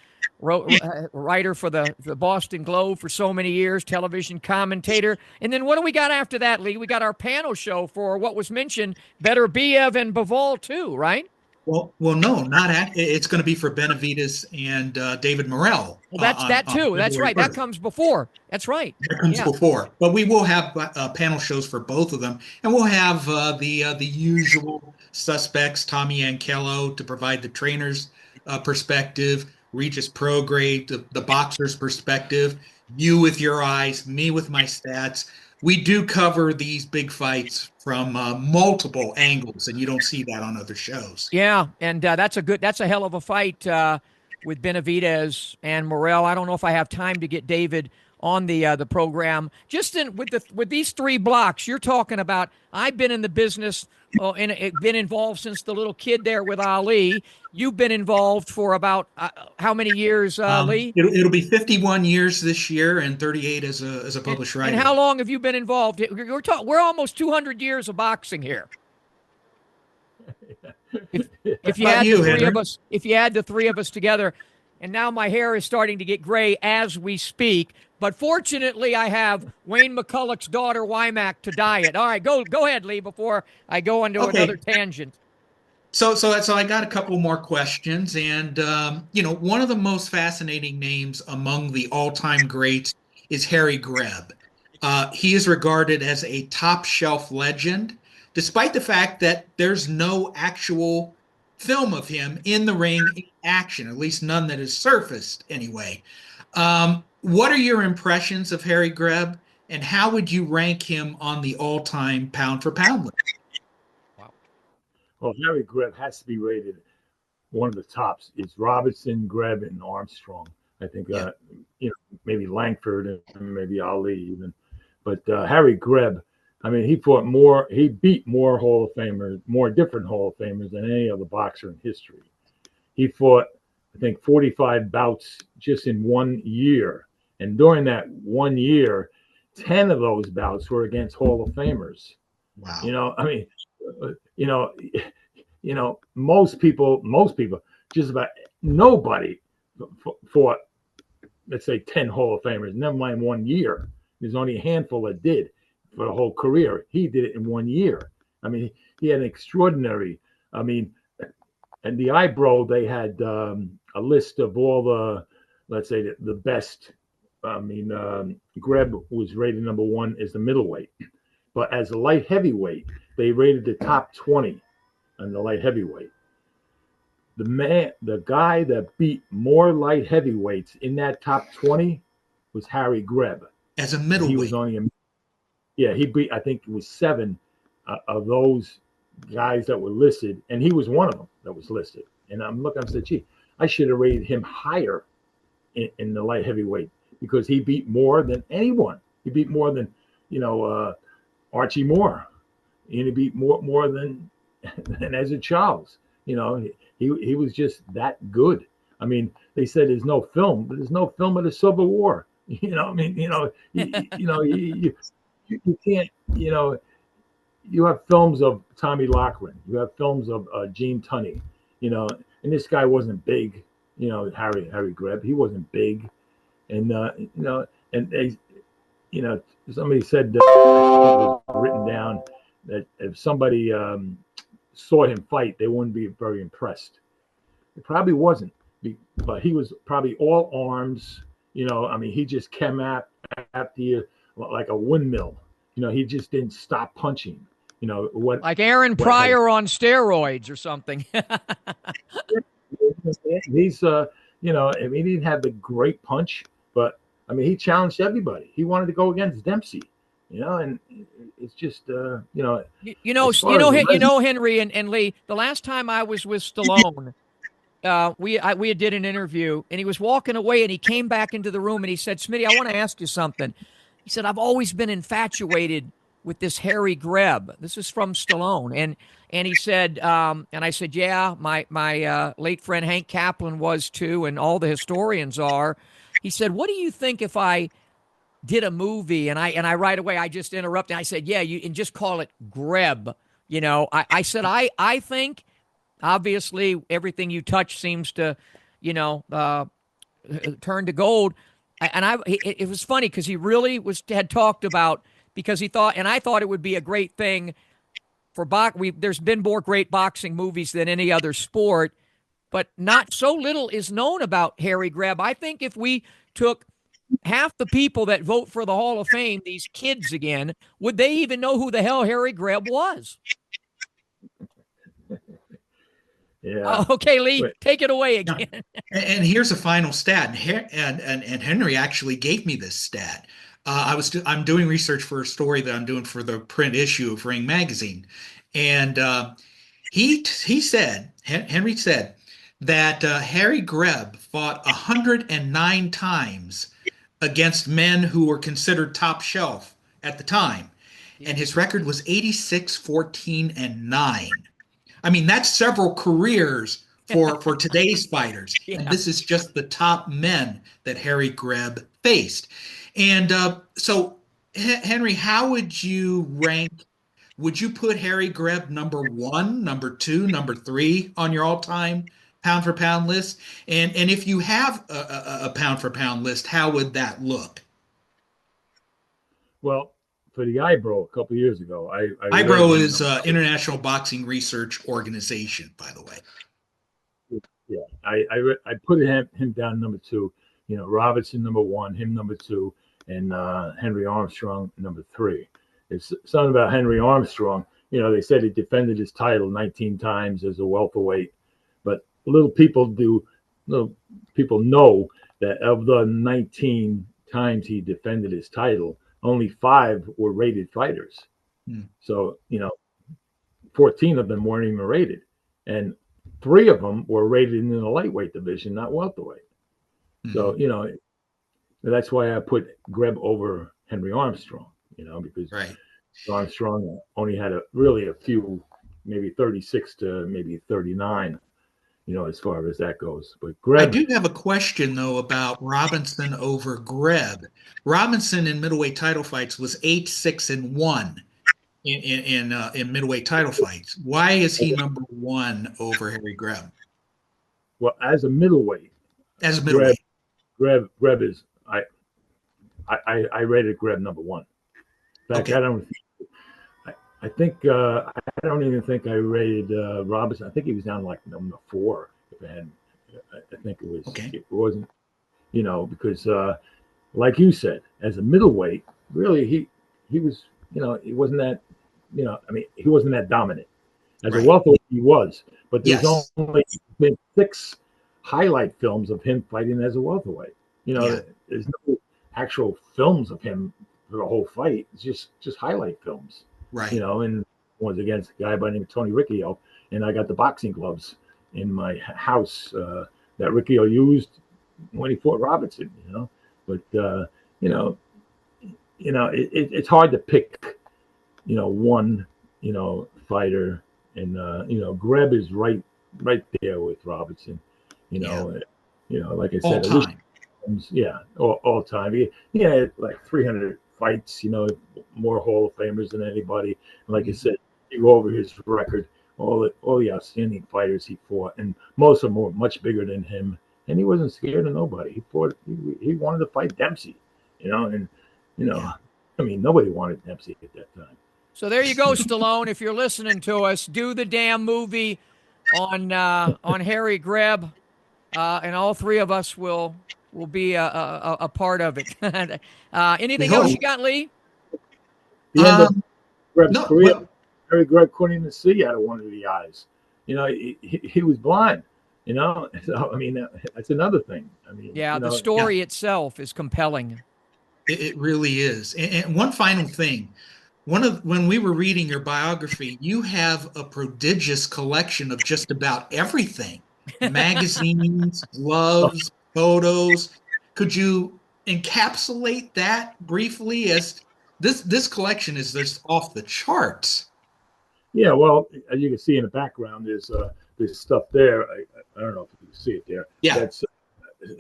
writer for the Boston Globe for so many years, television commentator. And then what do we got after that, Lee? We got our panel show for what was mentioned, Beterbiev and Bivol too, right? Well, no, it's going to be for Benavides and David Morrell. Well, that's that too. That's right. That comes before. That's right. That comes before. But we will have panel shows for both of them, and we'll have the usual suspects: Tommy Ankello to provide the trainer's perspective, Regis Prograde, the boxer's perspective, you with your eyes, me with my stats. We do cover these big fights from multiple angles, and you don't see that on other shows. Yeah, and that's a hell of a fight. with Benavidez and Morrell. I don't know if I have time to get David on the program. Just with these 3 blocks, you're talking about. I've been in the business and been involved since the little kid there with Ali. You've been involved for about how many years, Lee? It'll be 51 years this year and 38 as a published writer. And how long have you been involved? We're almost 200 years of boxing here. If you had the 3 of us, if you add the 3 of us together, and now my hair is starting to get gray as we speak. But fortunately, I have Wayne McCulloch's daughter, Wymack, to dye it. All right, go ahead, Lee, before I go into another tangent. So I got a couple more questions. And, one of the most fascinating names among the all-time greats is Harry Greb. He is regarded as a top-shelf legend, despite the fact that there's no actual film of him in the ring in action, at least none that has surfaced anyway. What are your impressions of Harry Greb, and how would you rank him on the all-time pound-for-pound list? Wow. Well, Harry Greb has to be rated one of the tops. It's Robertson, Greb, and Armstrong. I think, maybe Langford and maybe Ali even. But Harry Greb, I mean, he beat more Hall of Famers, more different Hall of Famers than any other boxer in history. He fought, I think, 45 bouts just in 1 year. And during that 1 year, 10 of those bouts were against Hall of Famers. Wow. Most people, just about nobody fought, let's say, 10 Hall of Famers, never mind 1 year. There's only a handful that did for the whole career. He did it in 1 year. I mean, he had an extraordinary, and the Eyebrow, they had a list of all the, let's say, the best. Greb was rated number 1 as the middleweight. But as a light heavyweight, they rated the top 20 on the light heavyweight. The guy that beat more light heavyweights in that top 20 was Harry Greb. As a middleweight. He was only he beat, I think it was 7 of those guys that were listed, and he was one of them that was listed. And I'm looking, I said, gee, I should have rated him higher in the light heavyweight, because he beat more than anyone. He beat more than, Archie Moore. And he beat more than Ezra Charles. He was just that good. I mean, they said there's no film, but there's no film of the Civil War. You can't, you have films of Tommy Loughran. You have films of Gene Tunney, and this guy wasn't big, Harry Greb. He wasn't big. And, and they, somebody said, it was written down that if somebody saw him fight, they wouldn't be very impressed. It probably wasn't, but he was probably all arms, he just came after you like a windmill. He just didn't stop punching. Like Aaron Pryor on steroids or something. He's, he didn't have the great punch, but he challenged everybody. He wanted to go against Dempsey, and it's just, Henry and Lee, the last time I was with Stallone, we did an interview, and he was walking away, and he came back into the room, and he said, Smitty, I want to ask you something. He said, I've always been infatuated with this Harry Greb. This is from Stallone. And he said, and I said, yeah, my late friend Hank Kaplan was too, and all the historians are. He said, what do you think if I did a movie? And I right away, I just interrupted. I said, yeah, and just call it Greb. I said, I think, obviously, everything you touch seems to, turn to gold. And it was funny because he really had talked about, because he thought, and I thought it would be a great thing for there's been more great boxing movies than any other sport, but not so little is known about Harry Greb. I think if we took half the people that vote for the Hall of Fame, these kids again, would they even know who the hell Harry Greb was? Yeah. Okay, Lee, take it away again. And here's a final stat, and Henry actually gave me this stat. I'm doing research for a story that I'm doing for the print issue of Ring Magazine, and Henry said that Harry Greb fought 109 times against men who were considered top shelf at the time. And his record was 86, 14, and 9. I mean, that's several careers for today's fighters. Yeah. And this is just the top men that Harry Greb faced. And so, Henry, how would you rank? Would you put Harry Greb number 1, number 2, number 3 on your all-time pound for pound list? And if you have a pound for pound list, how would that look? Well, for the Eyebrow a couple of years ago, Eyebrow is International Boxing Research Organization, by the way. Yeah, I put him down number 2. You know, Robertson number 1, him number 2, and Henry Armstrong number 3. It's something about Henry Armstrong. You know, they said he defended his title 19 times as a welterweight, but little people know that of the 19 times he defended his title, only 5 were rated fighters. So, you know, 14 of them weren't even rated, and 3 of them were rated in the lightweight division, not welterweight. So, you know, that's why I put Greb over Henry Armstrong, you know, because Armstrong only had really a few, maybe 36 to maybe 39, you know, as far as that goes. But Greb, I do have a question though about Robinson over Greb. Robinson in middleweight title fights was 8, 6, and 1 in middleweight title fights. Why is he number 1 over Harry Greb? well, as a middleweight, Greb is I rated Greb number 1. In fact, I don't even think I rated Robinson. I think he was down like number 4. I think it was. It wasn't, you know, because like you said, as a middleweight, really he was, you know, he wasn't that, you know, I mean, he wasn't that dominant. As a welterweight, he was, but there's only been 6 highlight films of him fighting as a welterweight. You know, there's no actual films of him for the whole fight. It's just highlight films. You know, and one's against a guy by the name of Tony Riccio, and I got the boxing gloves in my house that Riccio used when he fought Robertson. You know, but you know, it's hard to pick, you know, one, you know, fighter, and you know, Greb is right there with Robertson. You know, like I said, all time. All time. He had like 300 fights, you know, more Hall of Famers than anybody. And like I said, you go over his record, all the outstanding fighters he fought, and most of them were much bigger than him, and he wasn't scared of nobody. He wanted to fight Dempsey, you know, and you know, I mean, nobody wanted Dempsey at that time. So there you go, Stallone. If you're listening to us, do the damn movie on Harry Greb, and all 3 of us will be a part of it. Anything else you got, Lee? The end of Greb's career, Harry Greb couldn't even see out of one of the eyes. You know, he was blind. You know, so I mean, that's another thing. I mean, yeah, you know, the story itself is compelling. It really is. And one final thing. When we were reading your biography, you have a prodigious collection of just about everything. Magazines, gloves, photos. Could you encapsulate that briefly? As this collection is just off the charts. Yeah, well, as you can see in the background, there's stuff there. I don't know if you can see it there. Yeah. That's a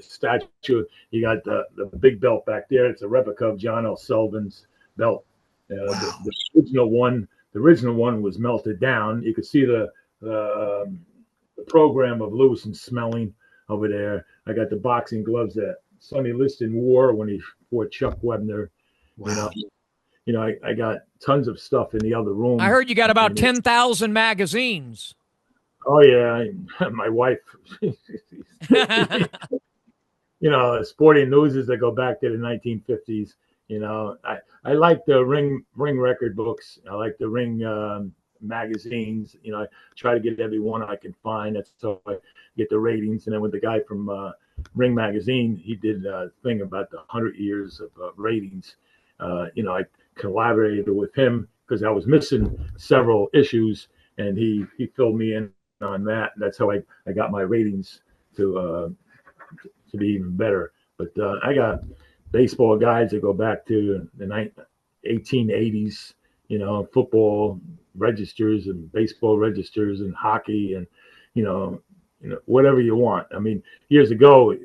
statue. You got the big belt back there. It's a replica of John L. Sullivan's belt. Wow. The original one was melted down. You could see the program of Lewis and Smelling over there. I got the boxing gloves that Sonny Liston wore when he fought Chuck Webner. Wow. You know, I got tons of stuff in the other room. I heard you got about 10,000 magazines. Oh yeah, my wife. You know, sporting newses that go back to the 1950s. You know, I like the ring record books. I like the ring magazines. You know, I try to get every one I can find. That's how I get the ratings. And then with the guy from Ring Magazine, he did a thing about the 100 years of ratings. You know, I collaborated with him because I was missing several issues, and he filled me in on that. That's how I got my ratings to be even better. But I got baseball guys that go back to the 1880s, football registers and baseball registers and hockey and, whatever you want. I mean, years ago,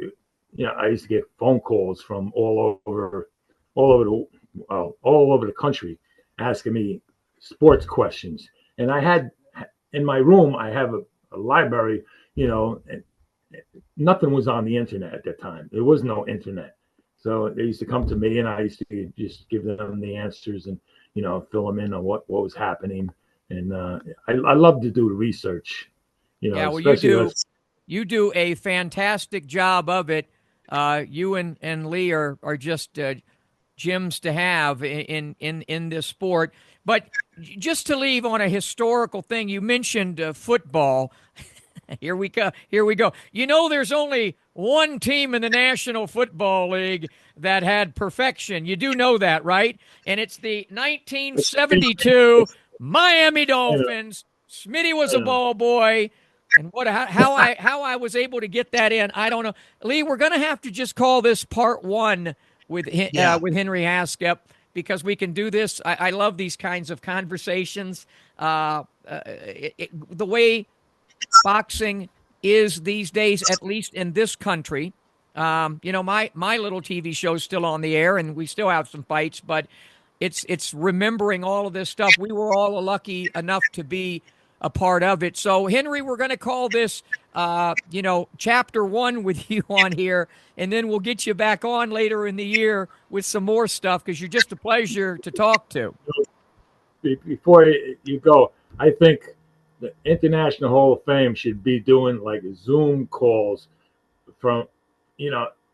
I used to get phone calls from all over the country asking me sports questions. And I had in my room, I have a library, and nothing was on the internet at that time. There was no internet. So they used to come to me and I used to just give them the answers and, fill them in on what was happening. And I love to do the research, Yeah, well, you do a fantastic job of it. You and Lee are just gems to have in this sport. But just to leave on a historical thing, you mentioned football. Here we go. There's only one team in the National Football League that had perfection. You do know that, right? And it's the 1972 Miami Dolphins. Smitty was a ball boy. And how I was able to get that in, I don't know. Lee, we're going to have to just call this part one with Henry Hascup because we can do this. I love these kinds of conversations. The way boxing is these days, at least in this country. My little TV show's still on the air, and we still have some fights, but it's remembering all of this stuff. We were all lucky enough to be a part of it. So, Henry, we're going to call this, chapter one with you on here, and then we'll get you back on later in the year with some more stuff because you're just a pleasure to talk to. Before you go, I think the International Hall of Fame should be doing like Zoom calls from,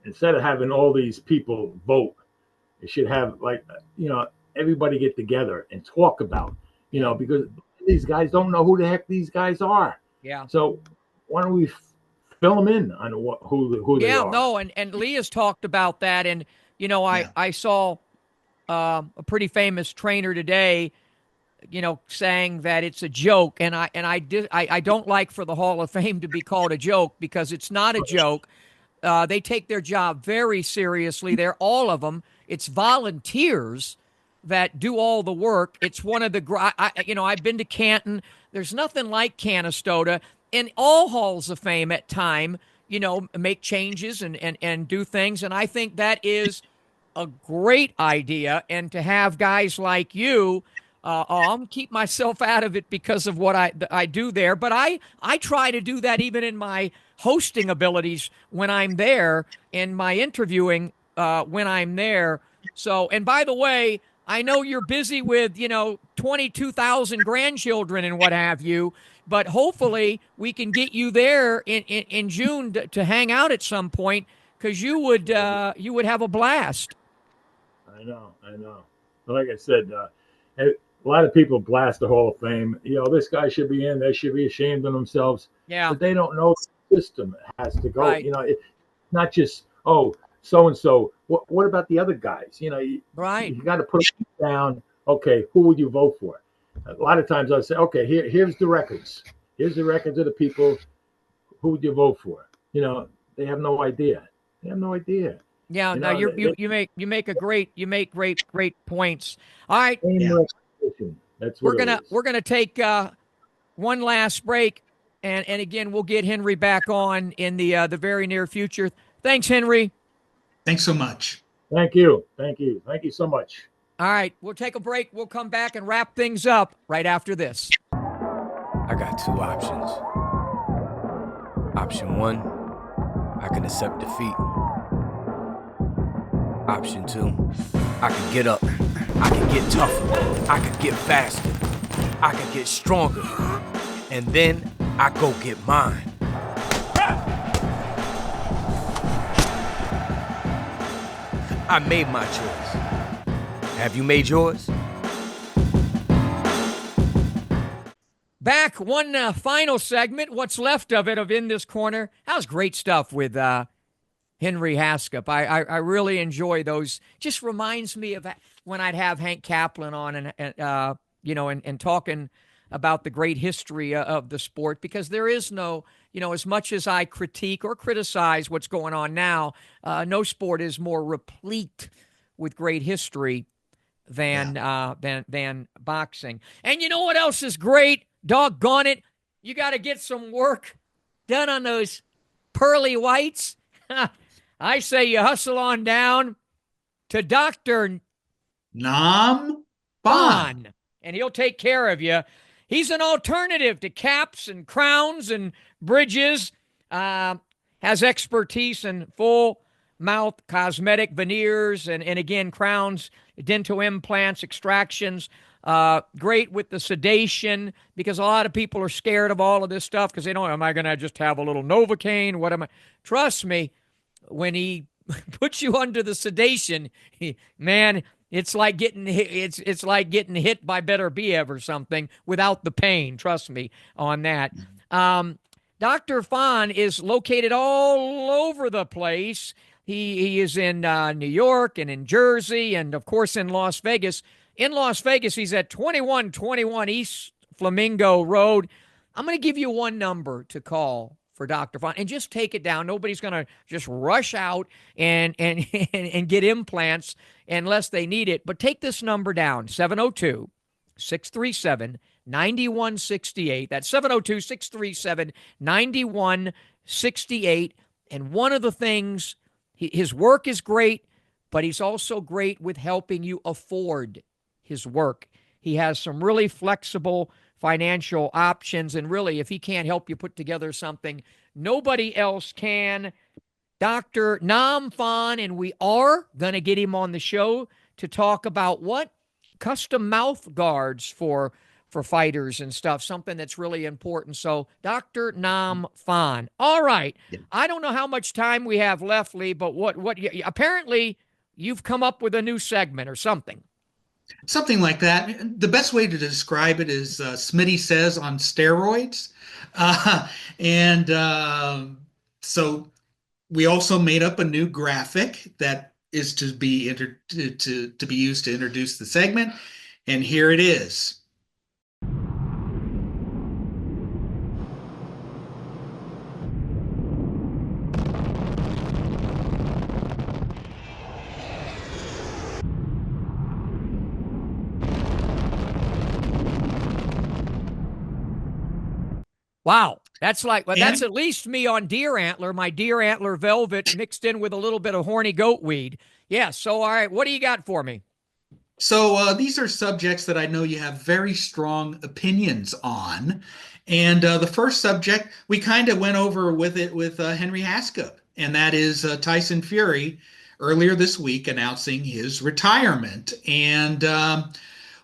instead of having all these people vote, it should have everybody get together and talk about, because these guys don't know who the heck these guys are. Yeah. So why don't we fill them in on who they are? Yeah, no, and Lee has talked about that, and I saw a pretty famous trainer today, saying that it's a joke, and I don't like for the Hall of Fame to be called a joke because it's not a joke. They take their job very seriously. They're all of them. It's volunteers that do all the work. It's one of the, I've been to Canton. There's nothing like Canastota. In all halls of fame at time, make changes and do things. And I think that is a great idea. And to have guys like you, I'll keep myself out of it because of what I do there. But I try to do that even in my hosting abilities when I'm there, in my interviewing when I'm there. So, and by the way, I know you're busy with, 22,000 grandchildren and what have you, but hopefully we can get you there in June to hang out at some point because you would have a blast. I know. Like I said, a lot of people blast the Hall of Fame. This guy should be in. They should be ashamed of themselves. Yeah. But they don't know the system has to go. Right. It's not just, so-and-so. What about the other guys? Right. You got to put them down. Okay, who would you vote for? A lot of times I'll say, okay, here's the records. Here's the records of the people. Who would you vote for? They have no idea. Yeah. Now you make great points. All right. That's we're gonna take one last break, and again we'll get Henry back on in the very near future. Thanks, Henry. Thanks so much. Thank you so much. All right, we'll take a break. We'll come back and wrap things up right after this. I got two options. Option one, I can accept defeat. Option two, I can get up. I can get tougher. I can get faster. I can get stronger. And then I go get mine. I made my choice. Have you made yours? Back, one final segment, what's left of it, of In This Corner. That was great stuff with Henry Hascup. I really enjoy those. Just reminds me of when I'd have Hank Kaplan on and talking about the great history of the sport, because there is no, as much as I critique or criticize what's going on now, no sport is more replete with great history than boxing. And you know what else is great? Doggone it. You got to get some work done on those pearly whites. I say you hustle on down to Dr. Nam Bon, and he'll take care of you. He's an alternative to caps and crowns and bridges. Has expertise in full mouth cosmetic veneers and again, crowns, dental implants, extractions. Great with the sedation, because a lot of people are scared of all of this stuff because they don't, am I going to just have a little Novocaine? What am I? Trust me, when he puts you under the sedation, man, it's like getting hit, it's like getting hit by Better Biev or something without the pain. Trust me on that. Dr. Fon is located all over the place. He is in New York and in Jersey and, of course, in Las Vegas. In Las Vegas, he's at 2121 East Flamingo Road. I'm going to give you one number to call for Dr. Fon, and just take it down. Nobody's going to just rush out and get implants unless they need it. But take this number down, 702-637-9168. That's 702-637-9168. And one of the things, his work is great, but he's also great with helping you afford his work. He has some really flexible financial options, and really, if he can't help you put together something nobody else can, Dr. Nam Fon, and we are going to get him on the show to talk about what custom mouth guards for fighters and stuff, something that's really important. So Dr. Nam Fon. All right. Yeah. I don't know how much time we have left, Lee, but what apparently you've come up with a new segment or something. Something like that. The best way to describe it is Smitty Says on steroids. So we also made up a new graphic that is to be to be used to introduce the segment. And here it is. Wow. That's like, well, that's at least me on deer antler, my deer antler velvet mixed in with a little bit of horny goat weed. Yeah. So, all right, what do you got for me? So these are subjects that I know you have very strong opinions on. And the first subject, we kind of went over with it with Henry Hascup, and that is Tyson Fury earlier this week announcing his retirement. And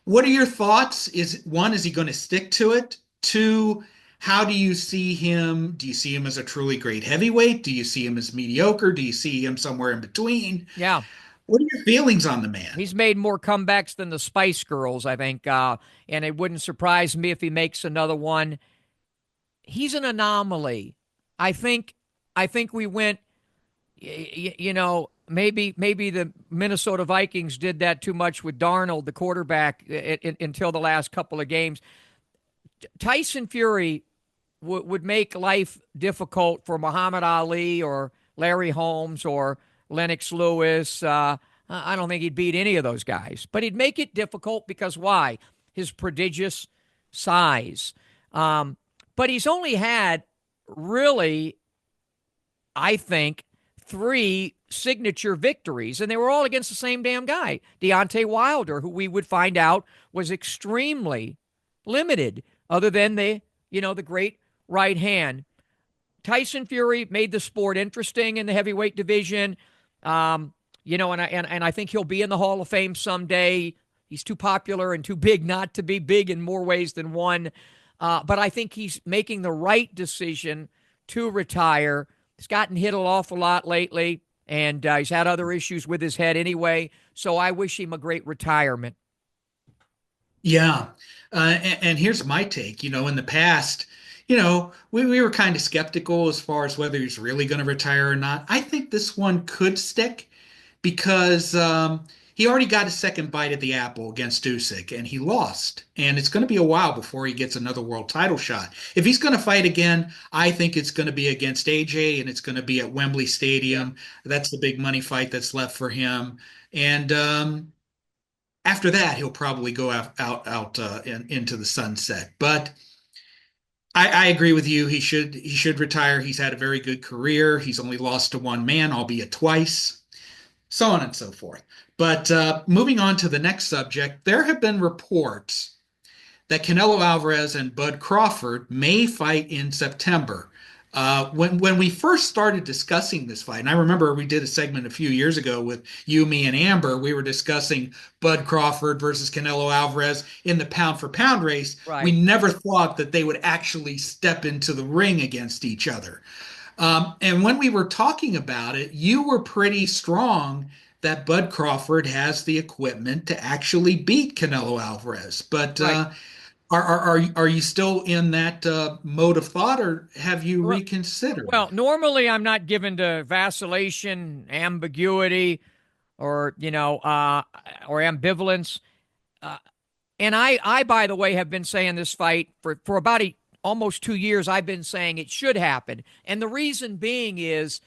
what are your thoughts? Is he going to stick to it? Two, how do you see him? Do you see him as a truly great heavyweight? Do you see him as mediocre? Do you see him somewhere in between? Yeah. What are your feelings on the man? He's made more comebacks than the Spice Girls, I think, and it wouldn't surprise me if he makes another one. He's an anomaly. I think we went, maybe the Minnesota Vikings did that too much with Darnold, the quarterback, until the last couple of games. Tyson Fury would make life difficult for Muhammad Ali or Larry Holmes or Lennox Lewis. I don't think he'd beat any of those guys, but he'd make it difficult because why? His prodigious size. But he's only had really, I think, 3 signature victories, and they were all against the same damn guy, Deontay Wilder, who we would find out was extremely limited, other than the great right hand. Tyson Fury made the sport interesting in the heavyweight division. And I think he'll be in the Hall of Fame someday. He's too popular and too big not to be big in more ways than one. But I think he's making the right decision to retire. He's gotten hit an awful lot lately, and he's had other issues with his head anyway. So I wish him a great retirement. Yeah. And here's my take. In the past, we were kind of skeptical as far as whether he's really going to retire or not. I think this one could stick because he already got his second bite at the apple against Usyk, and he lost. And it's going to be a while before he gets another world title shot. If he's going to fight again, I think it's going to be against AJ, and it's going to be at Wembley Stadium. That's the big money fight that's left for him. And after that, he'll probably go out into the sunset. But I agree with you. He should retire. He's had a very good career. He's only lost to one man, albeit twice, so on and so forth. But moving on to the next subject, there have been reports that Canelo Alvarez and Bud Crawford may fight in September. When we first started discussing this fight, and I remember we did a segment a few years ago with you, me, and Amber, we were discussing Bud Crawford versus Canelo Alvarez in the pound for pound race. Right. We never thought that they would actually step into the ring against each other. And when we were talking about it, you were pretty strong that Bud Crawford has the equipment to actually beat Canelo Alvarez. But Right. Are you still in that mode of thought, or have you reconsidered? Well, normally I'm not given to vacillation, ambiguity, or or ambivalence. And I, by the way, have been saying this fight for about almost 2 years. I've been saying it should happen, and the reason being is,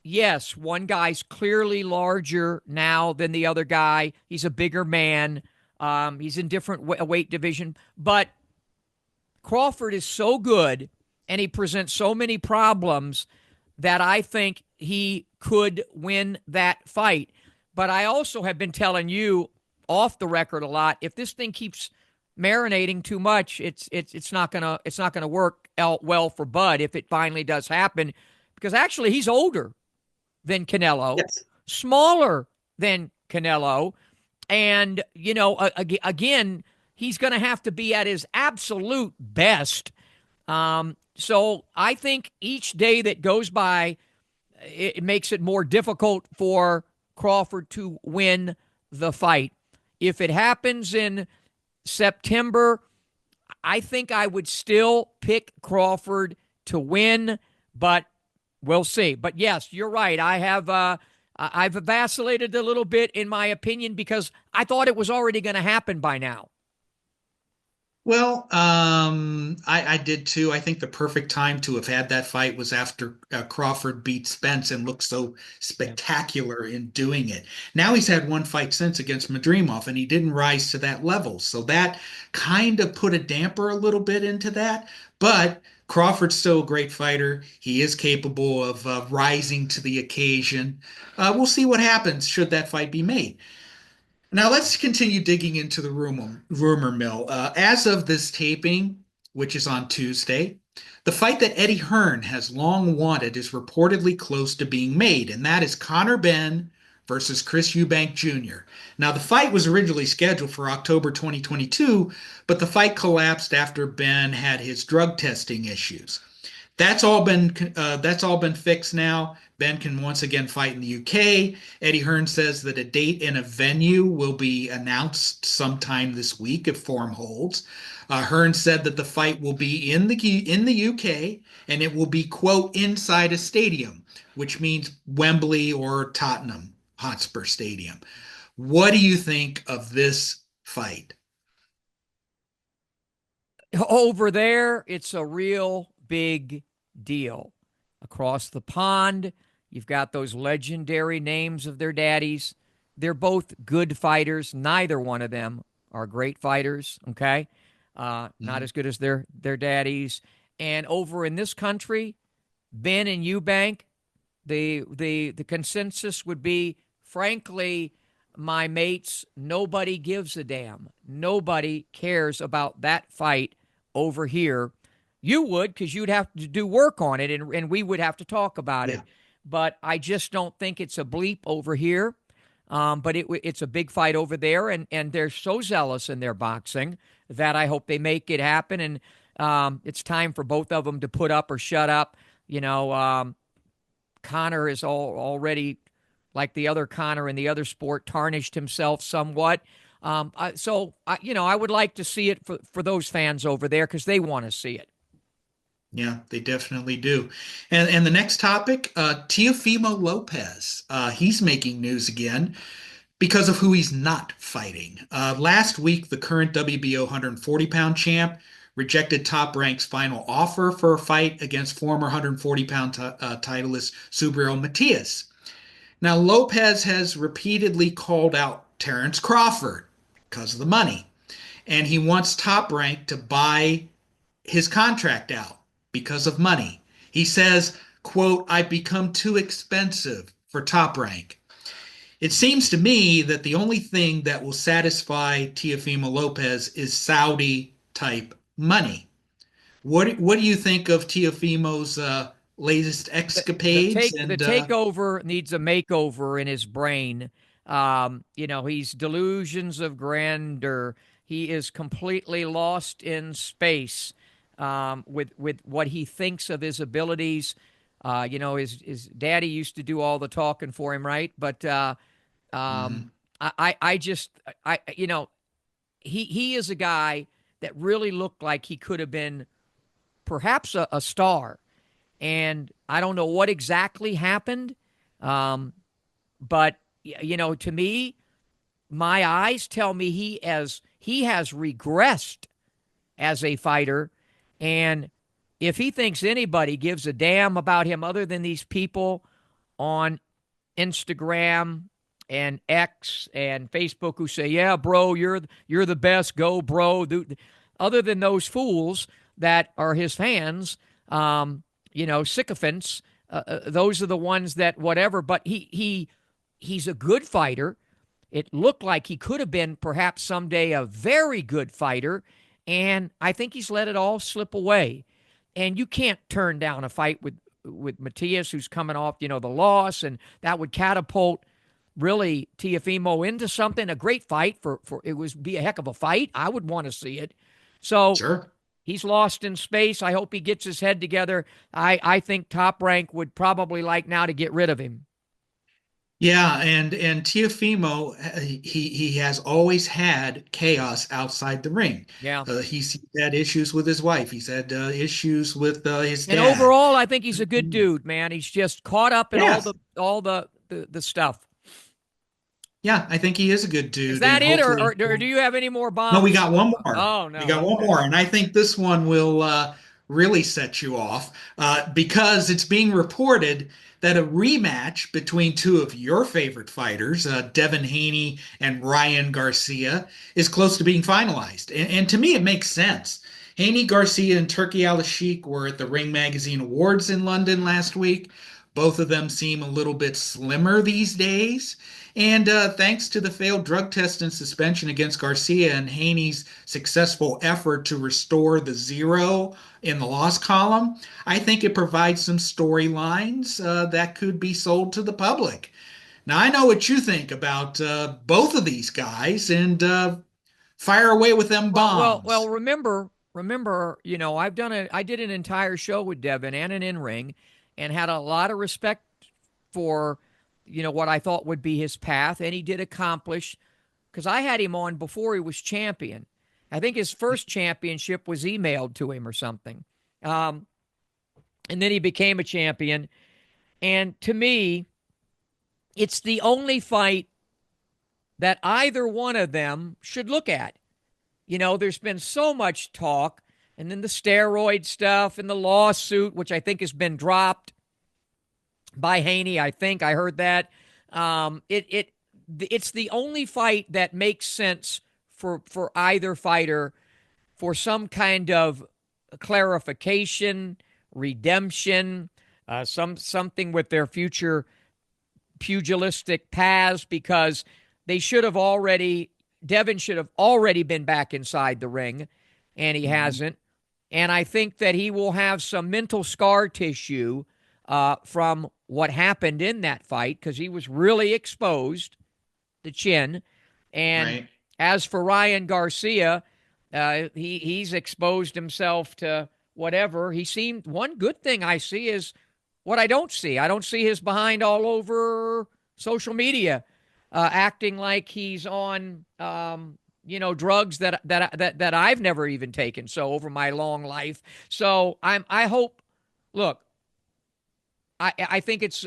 yes, one guy's clearly larger now than the other guy. He's a bigger man. He's in different weight division, but Crawford is so good and he presents so many problems that I think he could win that fight. But I also have been telling you off the record a lot, if this thing keeps marinating too much, it's not gonna work out well for Bud if it finally does happen, because actually he's older than Canelo, Yes. smaller than Canelo. And, again, he's going to have to be at his absolute best. So I think each day that goes by, it makes it more difficult for Crawford to win the fight. If it happens in September, I think I would still pick Crawford to win, but we'll see. But yes, you're right. I've vacillated a little bit in my opinion because I thought it was already going to happen by now. Well, I did too. I think the perfect time to have had that fight was after Crawford beat Spence and looked so spectacular in doing it. Now he's had one fight since against Madrimov, and he didn't rise to that level. So that kind of put a damper a little bit into that. But Crawford's still a great fighter. He is capable of rising to the occasion. We'll see what happens should that fight be made. Now let's continue digging into the rumor mill. As of this taping, which is on Tuesday, the fight that Eddie Hearn has long wanted is reportedly close to being made, and that is Conor Benn versus Chris Eubank Jr. Now, the fight was originally scheduled for October 2022, but the fight collapsed after Ben had his drug testing issues. That's all been fixed now. Ben can once again fight in the UK. Eddie Hearn says that a date and a venue will be announced sometime this week if form holds. Hearn said that the fight will be in the UK, and it will be, quote, inside a stadium, which means Wembley or Tottenham Hotspur Stadium. What do you think of this fight? Over there, it's a real big deal. Across the pond, you've got those legendary names of their daddies. They're both good fighters. Neither one of them are great fighters, okay? Not as good as their daddies. And over in this country, Ben and Eubank, the consensus would be, frankly, my mates, nobody gives a damn. Nobody cares about that fight over here. You would, because you'd have to do work on it, and we would have to talk about it. But I just don't think it's a bleep over here. But it's a big fight over there, and they're so zealous in their boxing that I hope they make it happen. And it's time for both of them to put up or shut up. Conor is already, like the other Conor in the other sport, tarnished himself somewhat. So I would like to see it for those fans over there because they want to see it. Yeah, they definitely do. And the next topic, Teofimo Lopez. He's making news again. because of who he's not fighting. Last week, the current WBO 140-pound champ rejected Top Rank's final offer for a fight against former 140-pound titleist Subriel Matias. Now, Lopez has repeatedly called out Terrence Crawford because of the money, and he wants Top Rank to buy his contract out because of money. He says, quote, "I've become too expensive for Top Rank." It seems to me that the only thing that will satisfy Teofimo Lopez is Saudi-type money. What do you think of Teofimo's latest escapades? The takeover needs a makeover in his brain. He's delusions of grandeur. He is completely lost in space with what he thinks of his abilities. His daddy used to do all the talking for him, right? But he is a guy that really looked like he could have been perhaps a star. And I don't know what exactly happened. But to me, my eyes tell me he has regressed as a fighter. And if he thinks anybody gives a damn about him other than these people on Instagram and X and Facebook who say, "Yeah, bro, you're the best, go, bro," other than those fools that are his fans, sycophants, those are the ones that whatever. But he's a good fighter. It looked like he could have been perhaps someday a very good fighter, and I think he's let it all slip away. And you can't turn down a fight with Matias, who's coming off, the loss, and that would catapult really Teofimo into something, a great fight for it would be a heck of a fight. I would want to see it. So sure. He's lost in space. I hope he gets his head together. I think Top Rank would probably like now to get rid of him. Yeah, and Teofimo, he has always had chaos outside the ring. Yeah, he's had issues with his wife. He's had issues with his dad. And overall, I think he's a good dude, man. He's just caught up in all the stuff. Yeah, I think he is a good dude. Is that it, or do you have any more bombs? No, we got one more. Oh, no. We got one more, and I think this one will really set you off because it's being reported that a rematch between two of your favorite fighters, Devin Haney and Ryan Garcia, is close to being finalized. And to me, it makes sense. Haney, Garcia, and Turki Al-Sheikh were at the Ring Magazine Awards in London last week. Both of them seem a little bit slimmer these days. And thanks to the failed drug test and suspension against Garcia and Haney's successful effort to restore the zero in the loss column, I think it provides some storylines that could be sold to the public. Now, I know what you think about both of these guys, and fire away with them bombs. Well, remember, I did an entire show with Devin and an in-ring, and had a lot of respect for what I thought would be his path, and he did accomplish, because I had him on before he was champion. I think his first championship was emailed to him or something. And then he became a champion. And to me, it's the only fight that either one of them should look at. There's been so much talk, and then the steroid stuff and the lawsuit, which I think has been dropped by Haney. I think I heard that. It's the only fight that makes sense for either fighter, for some kind of clarification, redemption, something with their future pugilistic paths, because Devin should have already been back inside the ring, and he hasn't. And I think that he will have some mental scar tissue from what happened in that fight, because he was really exposed, the chin. And right. As for Ryan Garcia, he's exposed himself to whatever. One good thing I see is what I don't see. I don't see his behind all over social media, acting like he's on, drugs that I've never even taken. So over my long life. So I hope, look, I think it's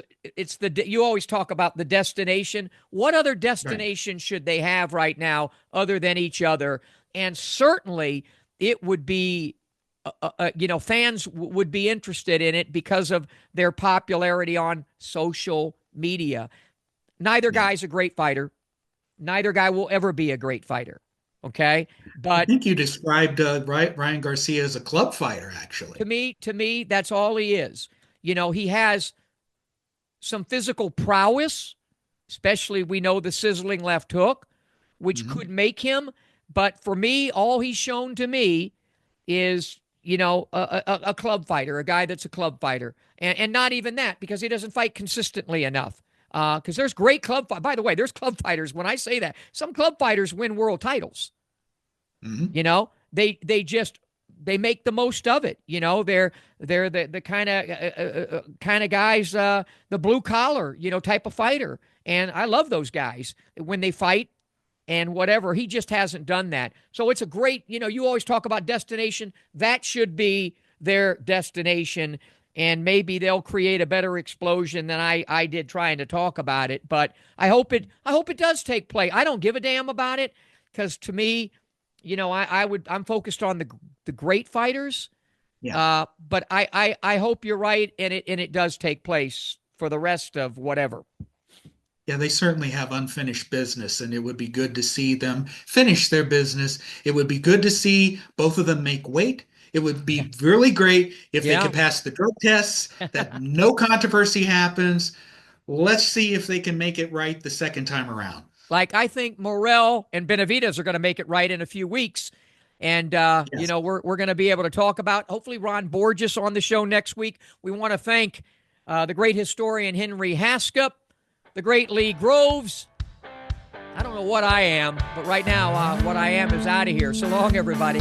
you always talk about the destination. What other destination should they have right now other than each other? And certainly it would be, fans would be interested in it because of their popularity on social media. Neither guy's a great fighter. Neither guy will ever be a great fighter. Okay. But I think you described Ryan Garcia as a club fighter, actually. To me, that's all he is. He has some physical prowess, especially we know the sizzling left hook, which could make him. But for me, all he's shown to me is, a club fighter, a guy that's a club fighter. And not even that, because he doesn't fight consistently enough. Because there's great by the way, there's club fighters. When I say that, some club fighters win world titles. They make the most of it. They're the kind of guys, the blue collar, type of fighter. And I love those guys when they fight and whatever. He just hasn't done that. So it's a great, you always talk about destination. That should be their destination. And maybe they'll create a better explosion than I did trying to talk about it. But I hope it does take place. I don't give a damn about it, because to me, I'm focused on the great fighters. Yeah. But I hope you're right, and it does take place for the rest of whatever. Yeah, they certainly have unfinished business, and it would be good to see them finish their business. It would be good to see both of them make weight. It would be really great if they could pass the drug tests, that no controversy happens. Let's see if they can make it right the second time around. Like, I think Morrell and Benavidez are going to make it right in a few weeks. And, we're going to be able to talk about, hopefully, Ron Borges on the show next week. We want to thank the great historian Henry Hascup, the great Lee Groves. I don't know what I am, but right now, what I am is out of here. So long, everybody.